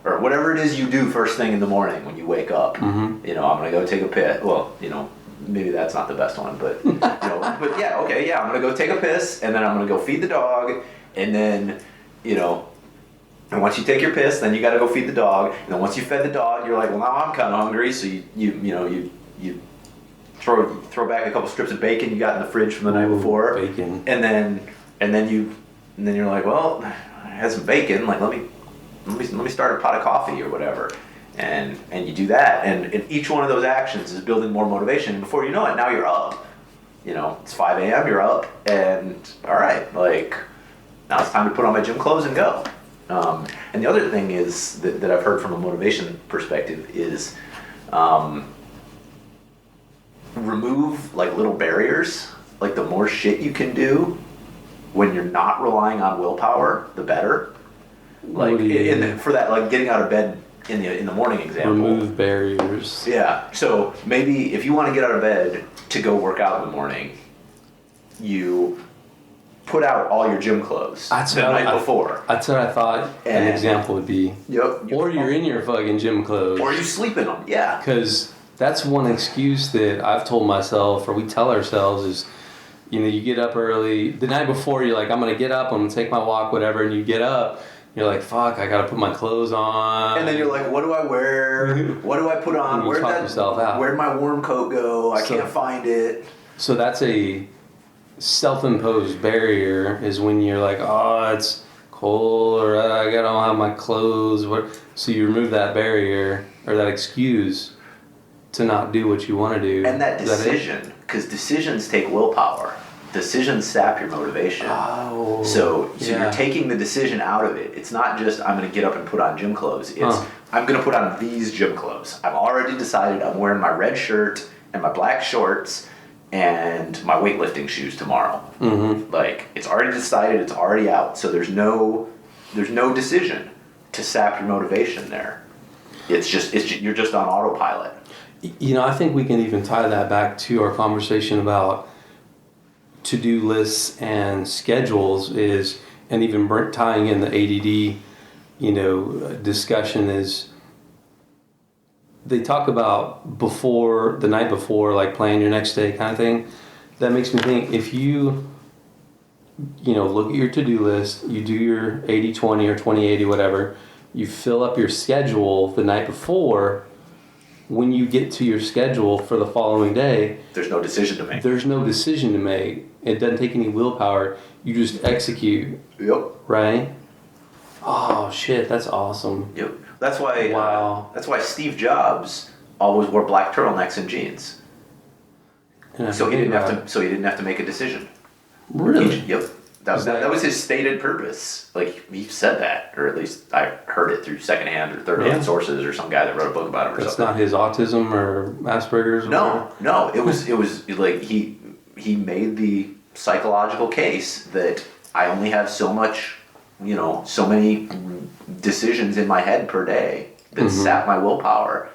or whatever it is you do first thing in the morning when you wake up. I'm gonna go take a piss. Well, maybe that's not the best one, but but yeah, okay, yeah, I'm gonna go take a piss, and then I'm gonna go feed the dog, and then and once you take your piss, then you gotta go feed the dog, and then once you fed the dog, you're like, well, now I'm kind of hungry, so you throw back a couple strips of bacon you got in the fridge from the night before, bacon, and then you're like, well, I had some bacon, like let me start a pot of coffee or whatever. And you do that, and each one of those actions is building more motivation. And before you know it, now you're up. It's 5 a.m., you're up, and all right, like, now it's time to put on my gym clothes and go. And the other thing is that I've heard from a motivation perspective is remove like little barriers. Like, the more shit you can do when you're not relying on willpower, the better. Like, for that, like getting out of bed in the morning example. Remove barriers. Yeah. So maybe if you want to get out of bed to go work out in the morning, you put out all your gym clothes the night before. That's what I thought an example would be. Yep. Or you're in your fucking gym clothes. Or you sleep in them. Yeah. Because that's one excuse that I've told myself, or we tell ourselves, is, you get up early. The night before, you're like, I'm going to get up, I'm going to take my walk, whatever, and you get up. You're like, fuck, I gotta put my clothes on. And then you're like, what do I wear? What do I put on? Where'd my warm coat go? I can't find it. So that's a self-imposed barrier, is when you're like, oh, it's cold, or I don't have my clothes. So you remove that barrier, or that excuse, to not do what you want to do. And that decision, because decisions take willpower. Decisions sap your motivation. So you're taking the decision out of it. It's not just, I'm going to get up and put on gym clothes. It's I'm going to put on these gym clothes. I've already decided I'm wearing my red shirt and my black shorts and my weightlifting shoes tomorrow. Mm-hmm. Like, it's already decided, it's already out. So there's no decision to sap your motivation there. It's just you're just on autopilot. I think we can even tie that back to our conversation about to-do lists and schedules and even tying in the ADD, discussion is they talk about the night before, like plan your next day kind of thing. That makes me think if you look at your to-do list, you do your 80-20 or 20-80, whatever, you fill up your schedule the night before. When you get to your schedule for the following day, there's no decision to make. It doesn't take any willpower. You just execute. Yep. Right? Oh, shit, that's awesome. Yep. That's why. Wow. That's why Steve Jobs always wore black turtlenex and jeans. So he didn't have to make a decision. Really? Yep. That was his stated purpose. Like, he said that, or at least I heard it through secondhand or third-hand sources, or some guy that wrote a book about him or That's something. Not his autism or Asperger's. Or No. It was like he made the psychological case that I only have so much, so many decisions in my head per day that sap my willpower.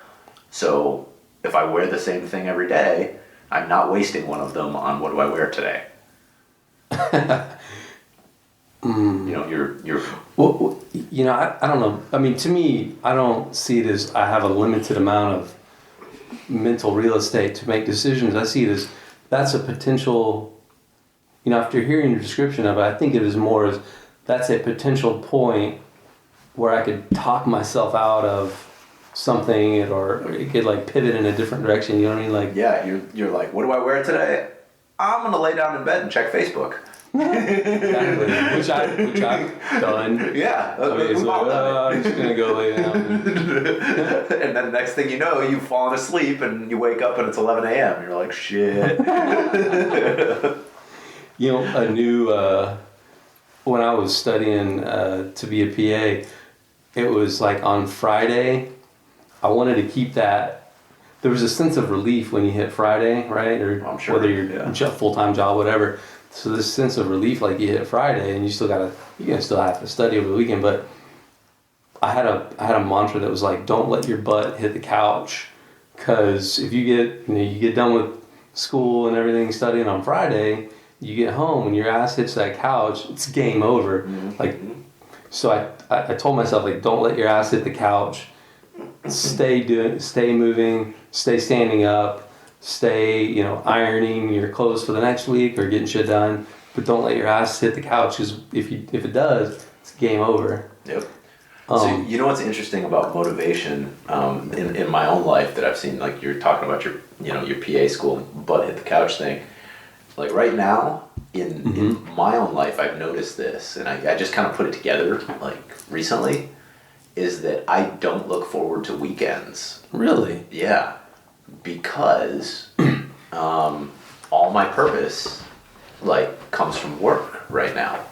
So if I wear the same thing every day, I'm not wasting one of them on what do I wear today. You're. Well, I don't know. I mean, to me, I don't see it as I have a limited amount of mental real estate to make decisions. I see it as that's a potential. After hearing your description of it, I think it is more as that's a potential point where I could talk myself out of something, or it could like pivot in a different direction. You know what I mean? Like, yeah, you're like, what do I wear today? I'm gonna lay down in bed and check Facebook. Exactly. Which I've done. Yeah. I'm just gonna go lay down. And then the next thing you know, you've fallen asleep and you wake up and it's 11 a.m. You're like, shit. A new when I was studying to be a PA, it was like on Friday. I wanted to keep that. There was a sense of relief when you hit Friday, right? Or I'm sure, whether you're a full-time job, whatever. So this sense of relief, like you hit Friday, and you still have to study over the weekend. But I had a mantra that was like, don't let your butt hit the couch, because if you get done with school and everything studying on Friday, you get home and your ass hits that couch, it's game over. Mm-hmm. Like, so I told myself, like, don't let your ass hit the couch. Stay moving, stay standing up. Stay, ironing your clothes for the next week or getting shit done, but don't let your ass hit the couch, because if it does, it's game over. Yep. So you know what's interesting about motivation in my own life that I've seen, like you're talking about your PA school butt hit the couch thing. Like right now in my own life, I've noticed this, and I just kind of put it together like recently, is that I don't look forward to weekends. Really? Yeah. Because all my purpose comes from work right now.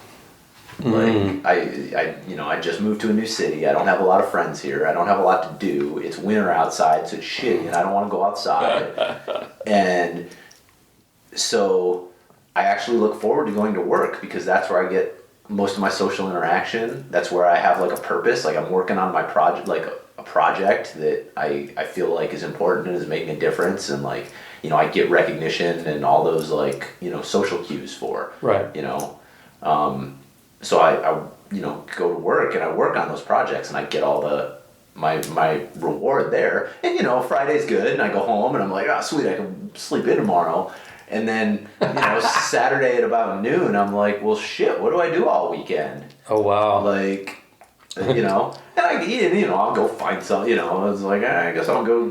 Like I just moved to a new city. I don't have a lot of friends here. I don't have a lot to do. It's winter outside, so it's shitty, and I don't want to go outside. And so I actually look forward to going to work, because that's where I get most of my social interaction. That's where I have like a purpose. Like I'm working on my project, like a project that I feel like is important and is making a difference, and like I get recognition and all those like social cues for. Right. So I go to work and I work on those projects and I get all my reward there. And Friday's good and I go home and I'm like, oh sweet, I can sleep in tomorrow. And then Saturday at about noon, I'm like, well shit, what do I do all weekend? Oh wow. Like, and I'll go find some, it's like, I guess I'll go,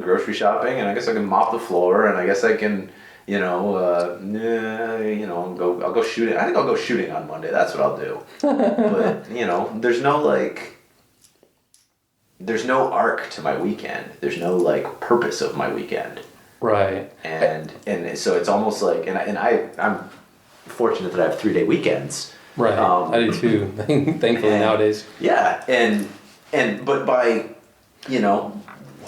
grocery shopping, and I guess I can mop the floor, and I guess I can, I'll go shooting. I think I'll go shooting on Monday. That's what I'll do. But, there's no arc to my weekend. There's no purpose of my weekend. Right. And so it's almost like, and I'm fortunate that I have 3-day weekends. Right. I do too. Thankfully nowadays. Yeah. But by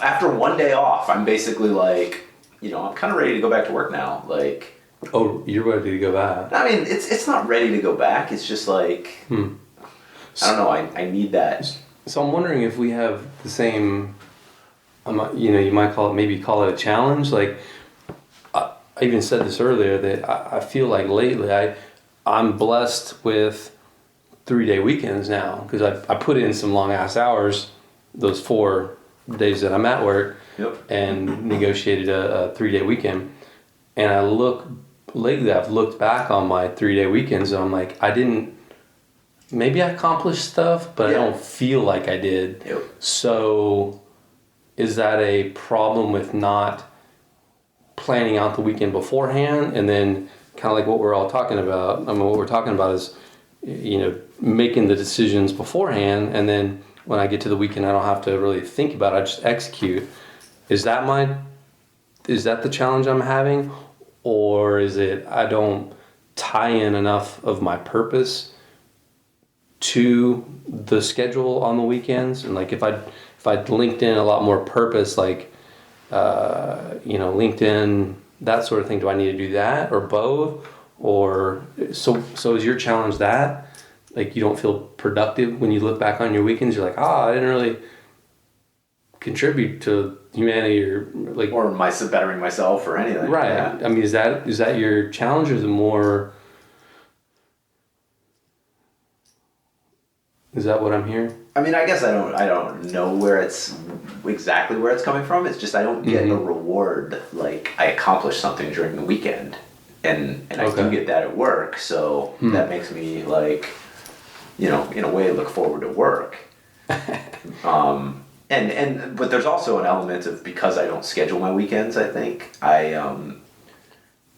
after one day off, I'm basically like, I'm kind of ready to go back to work now. Like, oh, you're ready to go back. I mean, it's not ready to go back. It's just like, I don't know. I need that. So I'm wondering if we have the same, you might call it a challenge. Like, I even said this earlier that I feel like lately I'm blessed with 3-day weekends now because I put in some long ass hours those 4 days that I'm at work. Yep. And negotiated a 3-day weekend. And lately I've looked back on my 3-day weekends and I'm like, maybe I accomplished stuff, but I don't feel like I did. Yep. So is that a problem with not planning out the weekend beforehand? And then kind of like what we're all talking about. I mean, what we're talking about is, making the decisions beforehand. And then when I get to the weekend, I don't have to really think about it. I just execute. Is that the challenge I'm having? Or is it I don't tie in enough of my purpose to the schedule on the weekends? And like if I linked in a lot more purpose, like LinkedIn, that sort of thing, do I need to do that or both? Or so is your challenge that like you don't feel productive when you look back on your weekends? You're like, I didn't really contribute to humanity or like or bettering myself or anything. Right. Yeah. I mean, is that your challenge, or is it more? Is that what I'm hearing? I mean, I guess I don't know exactly where it's coming from. It's just I don't get a reward like I accomplished something during the weekend, and I do get that at work. So that makes me like, in a way, look forward to work. But there's also an element of because I don't schedule my weekends. I think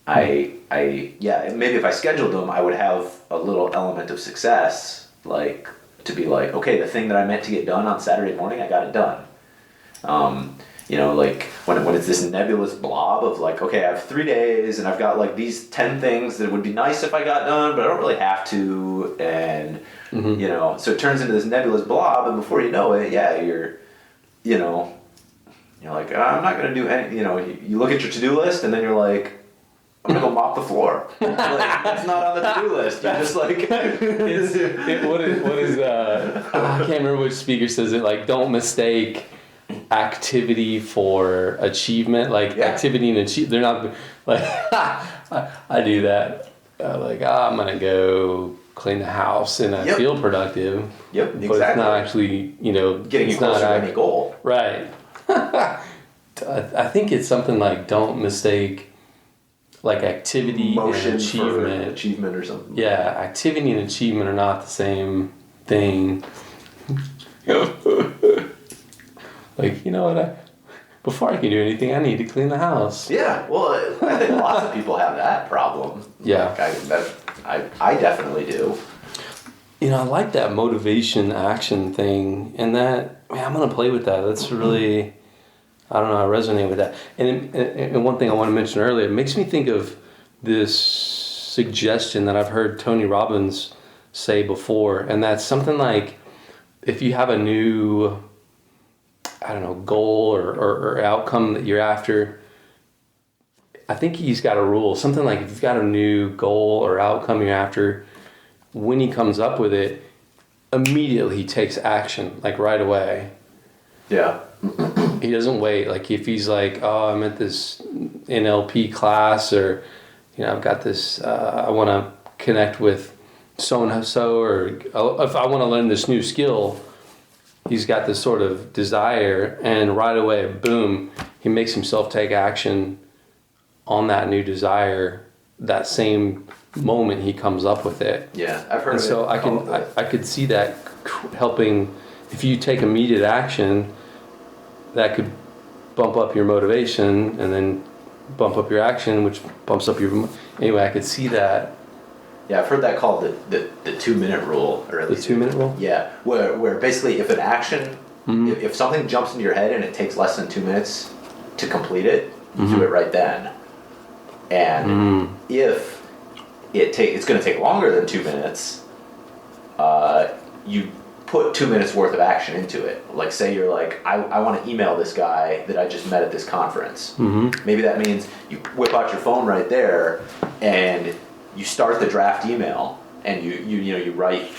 maybe if I scheduled them, I would have a little element of success, like to be like, okay, the thing that I meant to get done on Saturday morning, I got it done. Like when it's this nebulous blob of like, okay, I have 3 days and I've got like these 10 things that would be nice if I got done, but I don't really have to, and so it turns into this nebulous blob, and before you know it, you're like, I'm not going to do any, you look at your to-do list and then you're like, I'm going to go mop the floor. Like, that's not on the to-do list. You're just like... what is I can't remember which speaker says it, like, don't mistake activity for achievement. Like, activity and achievement, they're not, like, I do that. I'm going to go clean the house and I feel productive. Yep, exactly. But it's not actually, getting you closer to any goal. Right. I think it's something like don't mistake like activity motion and achievement. For achievement or something. Yeah, activity and achievement are not the same thing. Like, before I can do anything, I need to clean the house. Yeah, well, I think lots of people have that problem. Yeah. Like I definitely do. I like that motivation action thing, and that, man, I'm going to play with that. That's really, I don't know, I resonate with that. And one thing I want to mention earlier, it makes me think of this suggestion that I've heard Tony Robbins say before, and that's something like, if you have a new, I don't know, goal or outcome that you're after, I think he's got a rule, something like if you've got a new goal or outcome you're after, when he comes up with it, immediately he takes action, like right away. Yeah. He doesn't wait. Like if he's like, I'm at this NLP class, or, I've got this, I want to connect with so-and-so, or if I want to learn this new skill, he's got this sort of desire, and right away, boom, he makes himself take action on that new desire that same moment he comes up with it. Yeah, I've heard and of so it. I could see that helping. If you take immediate action, that could bump up your motivation, and then bump up your action, which bumps up your... Anyway, I could see that. Yeah, I've heard that called the 2-minute rule, or at least the 2-minute rule. Yeah, where basically if an action, if something jumps into your head and it takes less than 2 minutes to complete it, you do it right then. And if it's going to take longer than 2 minutes, you put 2 minutes worth of action into it. Like say you're like, I want to email this guy that I just met at this conference. Mm-hmm. Maybe that means you whip out your phone right there and you start the draft email and you write,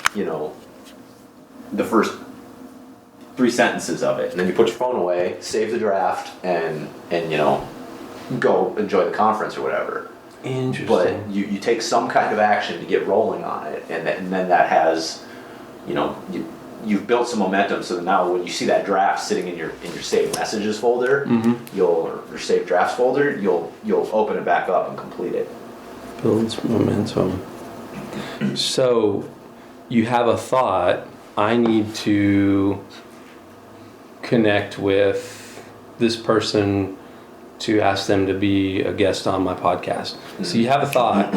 the first 3 sentences of it, and then you put your phone away, save the draft, and go enjoy the conference or whatever. Interesting. But you take some kind of action to get rolling on it, and then that has, you've built some momentum. So that now when you see that draft sitting in your saved messages folder, Mm-hmm. or saved drafts folder, you'll open it back up and complete it. Builds momentum. So you have a thought, I need to connect with this person to ask them to be a guest on my podcast. Mm-hmm. So you have a thought,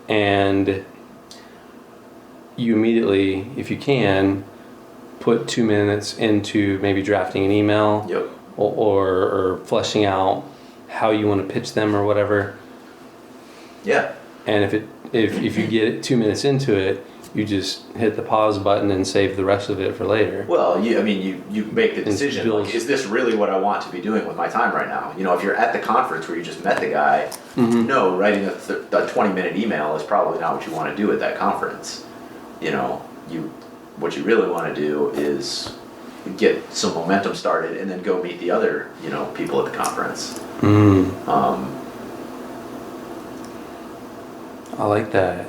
and you immediately, if you can, put 2 minutes into maybe drafting an email. Yep. or fleshing out how you want to pitch them or whatever. Yeah. And if you get 2 minutes into it, you just hit the pause button and save the rest of it for later. Well, you make the decision. Like, is this really what I want to be doing with my time right now? If you're at the conference where you just met the guy, Mm-hmm. no, writing a 20-minute email is probably not what you want to do at that conference. What you really want to do is get some momentum started and then go meet the other, people at the conference. I like that.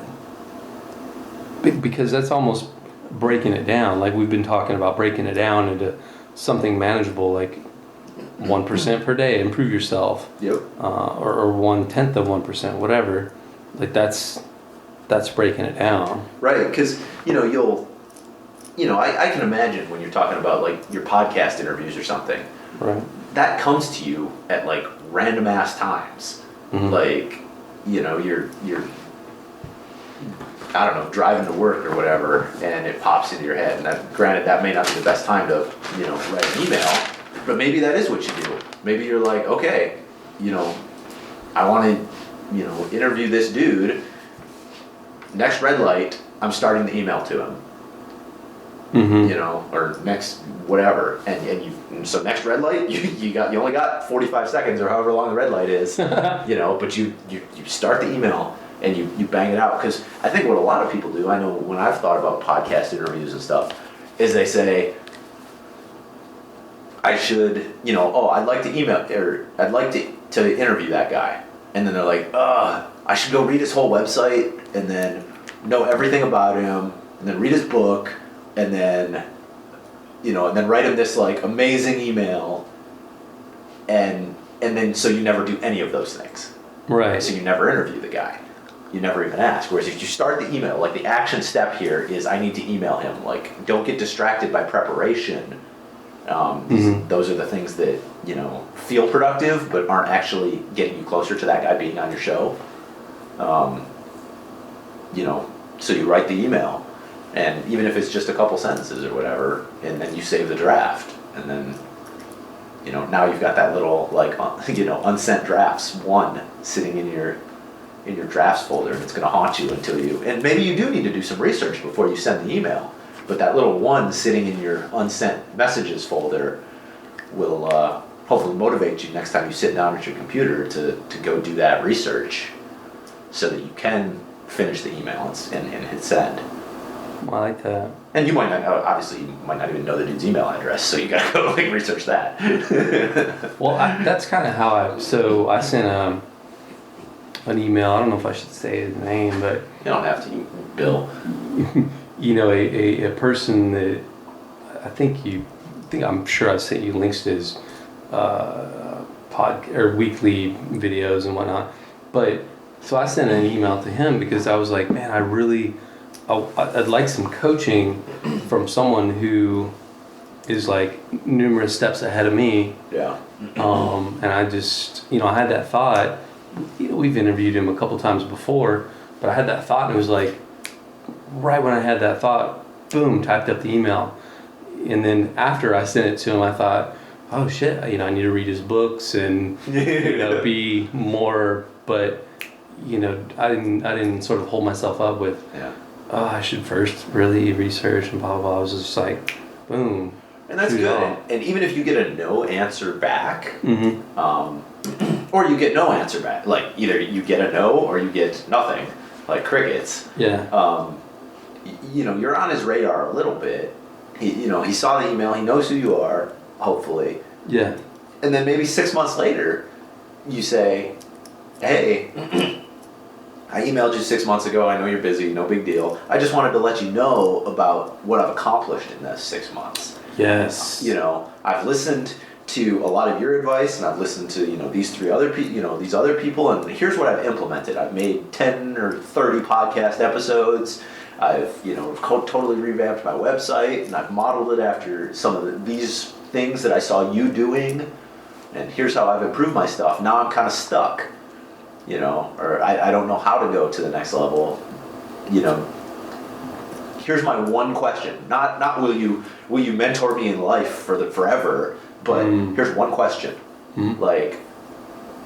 Because that's almost breaking it down. Like we've been talking about breaking it down into something manageable, like 1% per day, improve yourself. Yep. Or 1/10 of 1%, whatever. Like that's breaking it down. Right, because, I can imagine when you're talking about like your podcast interviews or something. Right. That comes to you at like random ass times. Mm-hmm. Like, you're I don't know, driving to work or whatever, and it pops into your head. And granted, that may not be the best time to, write an email, but maybe that is what you do. Maybe you're like, okay, I want to, interview this dude. Next red light, I'm starting the email to him. Mm-hmm. Or next whatever, and so next red light, you only got 45 seconds or however long the red light is, but you start the email and you bang it out. Because I think what a lot of people do, I know when I've thought about podcast interviews and stuff, is they say, I should, I'd like to email, or I'd like to interview that guy, and then they're like, I should go read his whole website and then know everything about him, and then read his book, and then write him this like amazing email, and then so you never do any of those things. Right. So you never interview the guy. You never even ask. Whereas if you start the email, like the action step here is I need to email him. Like, don't get distracted by preparation. Those are the things that, feel productive but aren't actually getting you closer to that guy being on your show. So you write the email, and even if it's just a couple sentences or whatever, and then you save the draft, and then now you've got that little like unsent drafts one sitting in your drafts folder, and it's going to haunt you and maybe you do need to do some research before you send the email, but that little one sitting in your unsent messages folder will hopefully motivate you next time you sit down at your computer to go do that research so that you can finish the email and hit send. I like that. And you might not even know the dude's email address, so you gotta go research that. Well, that's kind of how I sent an email. I don't know if I should say his name, but You don't have to, Bill. a person that I'm sure I sent you links to his weekly videos and whatnot. But so I sent an email to him because I was like, man, I'd like some coaching from someone who is like numerous steps ahead of me. Yeah. And I just, I had that thought. We've interviewed him a couple times before, but I had that thought, and it was like, right when I had that thought, boom, typed up the email. And then after I sent it to him, I thought, oh shit, I need to read his books and be more. But I didn't sort of hold myself up with. Yeah. oh, I should first really research and blah, blah, blah. I was just like, boom. And that's good. And even if you get a no answer back, or you get no answer back, like either you get a no or you get nothing, like crickets. Yeah. You're on his radar a little bit. He saw the email. He knows who you are, hopefully. Yeah. And then maybe 6 months later, you say, hey, I emailed you 6 months ago. I know you're busy. No big deal. I just wanted to let you know about what I've accomplished in this 6 months. Yes. I've listened to a lot of your advice, and I've listened to these these other people, and here's what I've implemented. I've made 10 or 30 podcast episodes. I've totally revamped my website, and I've modeled it after some of these things that I saw you doing, and here's how I've improved my stuff. Now I'm kind of stuck, or I don't know how to go to the next level. Here's my one question. Not will you mentor me in life forever, but here's one question. Like,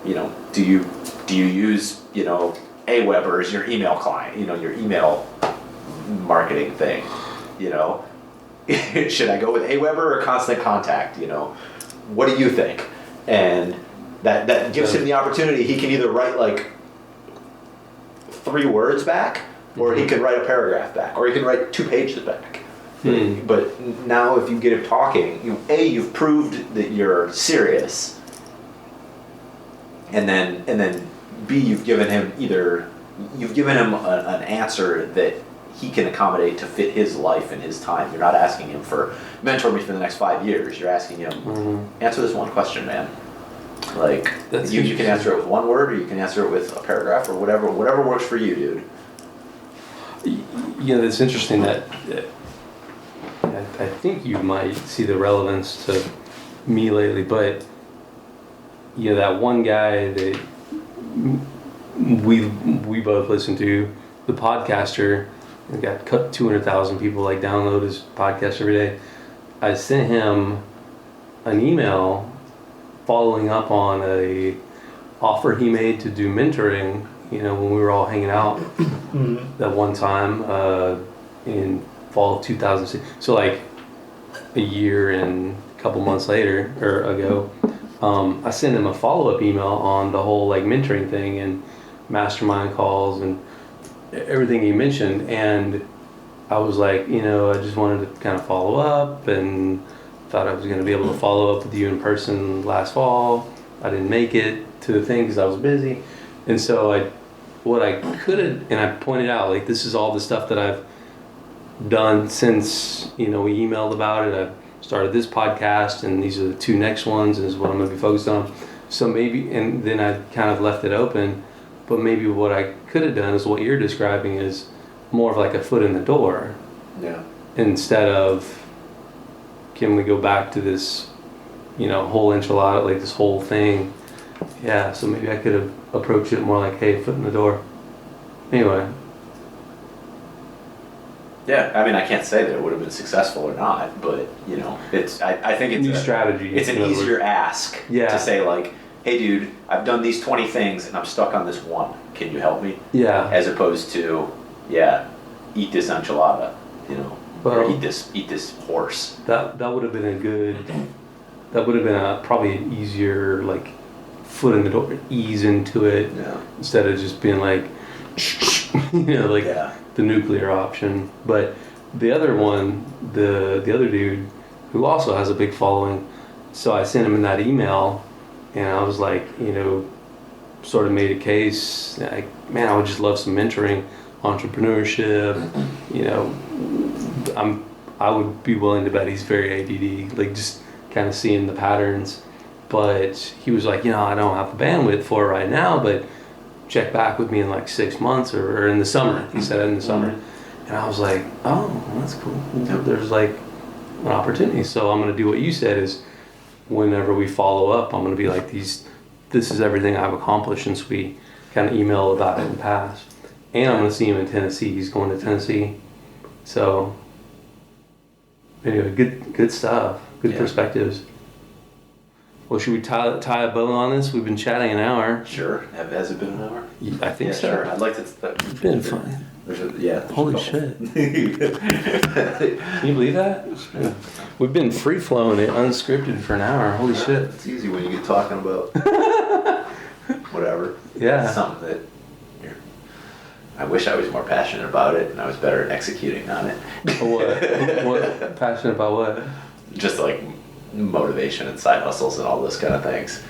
do you use Aweber as your email client, your email marketing thing, should I go with Aweber or Constant Contact? What do you think? And that gives him the opportunity. He can either write like 3 words back, or he can write a paragraph back, or he can write 2 pages back. But now if you get him talking, you've proved that you're serious, and then B, you've given him an answer that he can accommodate to fit his life and his time. You're not asking him for mentor me for the next 5 years. You're asking him, answer this one question, man. Like, you can answer it with 1 word, or you can answer it with a paragraph, or whatever works for you, dude. It's interesting that I think you might see the relevance to me lately, but that one guy that we both listen to, the podcaster, got 200,000 people download his podcast every day. I sent him an email following up on a offer he made to do mentoring, when we were all hanging out that one time in fall of 2006. So a year and a couple months later or ago, I sent him a follow-up email on the whole mentoring thing and mastermind calls and everything he mentioned, and I was like, I just wanted to kind of follow up, and thought I was going to be able to follow up with you in person last fall. I didn't make it to the thing because I was busy, and so what I could have, and I pointed out, this is all the stuff that I've done since we emailed about it. I started this podcast, and these are the 2 next ones, and this is what I'm going to be focused on. So maybe, and then I kind of left it open. But maybe what I could have done is what you're describing is more of a foot in the door. Yeah. Instead of, can we go back to this, whole enchilada, this whole thing. Yeah, so maybe I could have approached it more hey, foot in the door. Anyway. Yeah, I mean, I can't say that it would have been successful or not, but, it's, I think it's new strategy. It's an easier ask to say hey dude, I've done these 20 things and I'm stuck on this one. Can you help me? Yeah. As opposed to, eat this enchilada, or eat this horse. That would have been probably an easier foot in the door, ease into it, instead of just being the nuclear option. But the other one, the other dude who also has a big following, so I sent him in that email. And I was sort of made a case, man, I would just love some mentoring, entrepreneurship, I would be willing to bet he's very ADD, just kind of seeing the patterns. But he was like, I don't have the bandwidth for it right now, but check back with me in 6 months or in the summer. He said in the summer. And I was like, oh, that's cool. There's an opportunity. So I'm going to do what you said is, whenever we follow up, I'm going to be this is everything I've accomplished since we kind of emailed about it in the past. And I'm going to see him in Tennessee. He's going to Tennessee. So, anyway, good stuff. Good perspectives. Well, should we tie a bow on this? We've been chatting an hour. Sure. Has it been an hour? I think so. Sure. I'd like to. It's been fun. Holy shit. Can you believe that? Yeah. We've been free-flowing it, unscripted for an hour. Holy shit. It's easy when you get talking about whatever. Yeah. It's something that I wish I was more passionate about it and I was better at executing on it. What? Passionate about what? Just like motivation and side hustles and all those kind of things.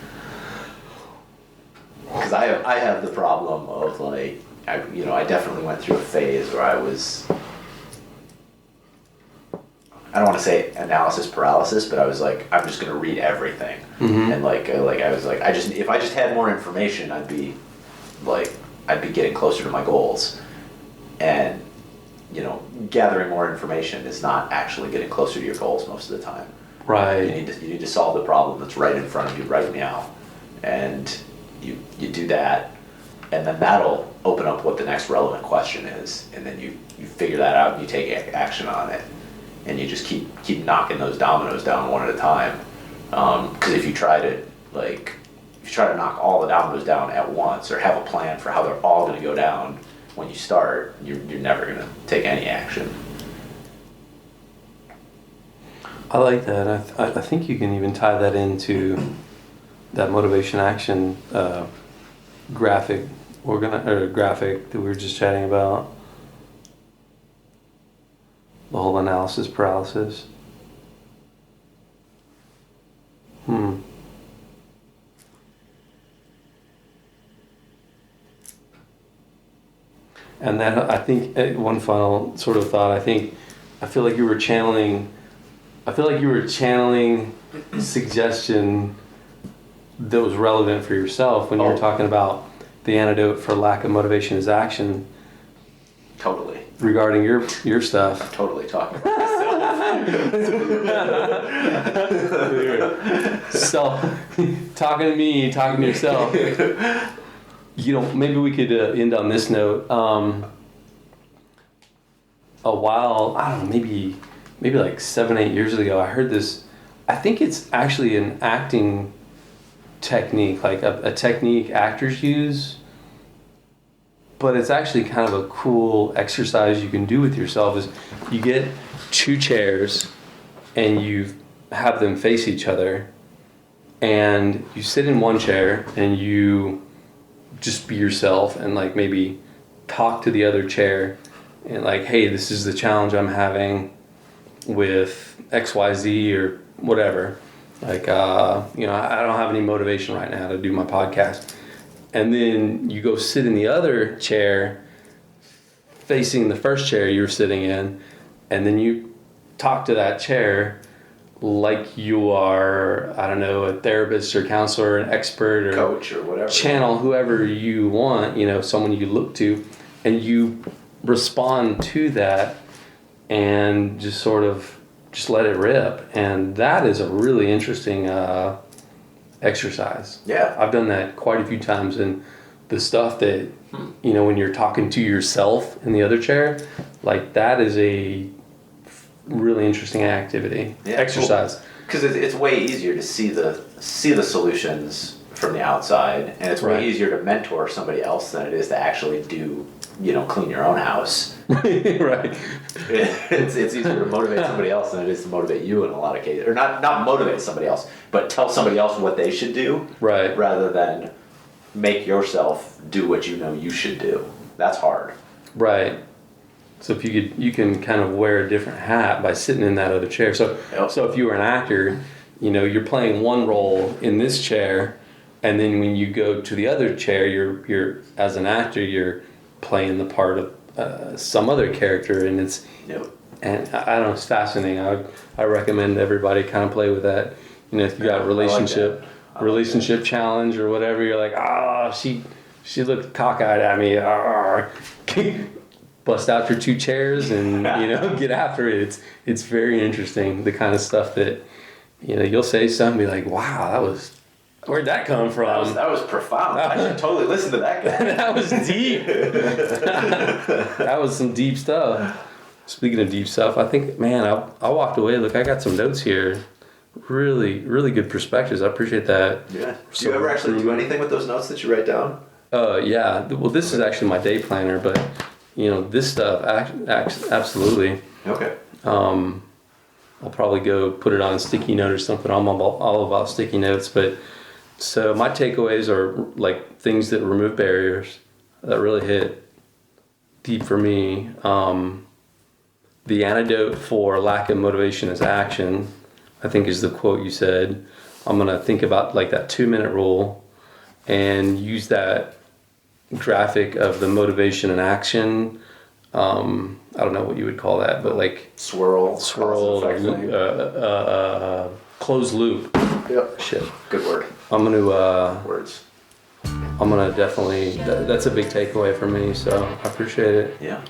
Because I have the problem of like, I definitely went through a phase where I was, I don't want to say analysis paralysis, but I was like, I'm just going to read everything. Mm-hmm. And like I was like, if I just had more information, I'd be getting closer to my goals. And, gathering more information is not actually getting closer to your goals most of the time. Right. You need to solve the problem that's right in front of you right now. And you do that, and then that'll open up what the next relevant question is, and then you figure that out and you take action on it, and you just keep knocking those dominoes down one at a time. Because if you try to knock all the dominoes down at once, or have a plan for how they're all going to go down when you start, you're never going to take any action. I like that. I think you can even tie that into that motivation action graphic that we were just chatting about. The whole analysis paralysis. And that, I think, one final sort of thought, I feel like you were channeling suggestion that was relevant for yourself when you were talking about the antidote for lack of motivation is action. Totally. Regarding your stuff. I'm totally talking about myself. So, talking to me, talking to yourself. Maybe we could end on this note. A while, I don't know, maybe like 7-8 years ago, I heard this. I think it's actually an acting technique, like a technique actors use, but it's actually kind of a cool exercise you can do with yourself. Is you get 2 chairs and you have them face each other, and you sit in one chair and you just be yourself and like maybe talk to the other chair and like, hey, this is the challenge I'm having with XYZ or whatever. Like, I don't have any motivation right now to do my podcast. And then you go sit in the other chair facing the first chair you were sitting in, and then you talk to that chair like you are, I don't know, a therapist or counselor, an expert or coach or whatever. Channel whoever you want, someone you look to, and you respond to that and just sort of just let it rip. And that is a really interesting exercise. Yeah. I've done that quite a few times, and the stuff that, when you're talking to yourself in the other chair, like that is a really interesting activity. Yeah, exercise. Because it's way easier to see the solutions from the outside, and it's way easier to mentor somebody else than it is to actually do, clean your own house. Right. It's easier to motivate somebody else than it is to motivate you in a lot of cases. Or not motivate somebody else, but tell somebody else what they should do. Right. Rather than make yourself do what you should do. That's hard. Right. So if you can kind of wear a different hat by sitting in that other chair. So if you were an actor, you're playing one role in this chair, and then when you go to the other chair, you're as an actor, you're playing the part of some other character, and it's and I don't know, it's fascinating. I recommend everybody kind of play with that. If you got a relationship challenge or whatever, you're like, she looked cockeyed at me. Bust out your 2 chairs and get after it. It's very interesting, the kind of stuff that you'll say something, be like, wow, where'd that come from? That was profound. I should totally listen to that guy. That was deep. That was some deep stuff. Speaking of deep stuff, I think, man, I walked away. Look, I got some notes here. Really, really good perspectives. I appreciate that. Yeah. Do you ever actually do anything with those notes that you write down? Yeah. Well, this is actually my day planner, but this stuff, absolutely. Okay. I'll probably go put it on a sticky note or something. I'm all about sticky notes, but so my takeaways are like things that remove barriers that really hit deep for me. The antidote for lack of motivation is action, I think is the quote you said. I'm going to think about like that 2-minute rule and use that graphic of the motivation and action. I don't know what you would call that, but like swirl, closed loop. Yep. Shit. Good word. I'm going to, Words. I'm going to definitely, that's a big takeaway for me. So I appreciate it. Yeah.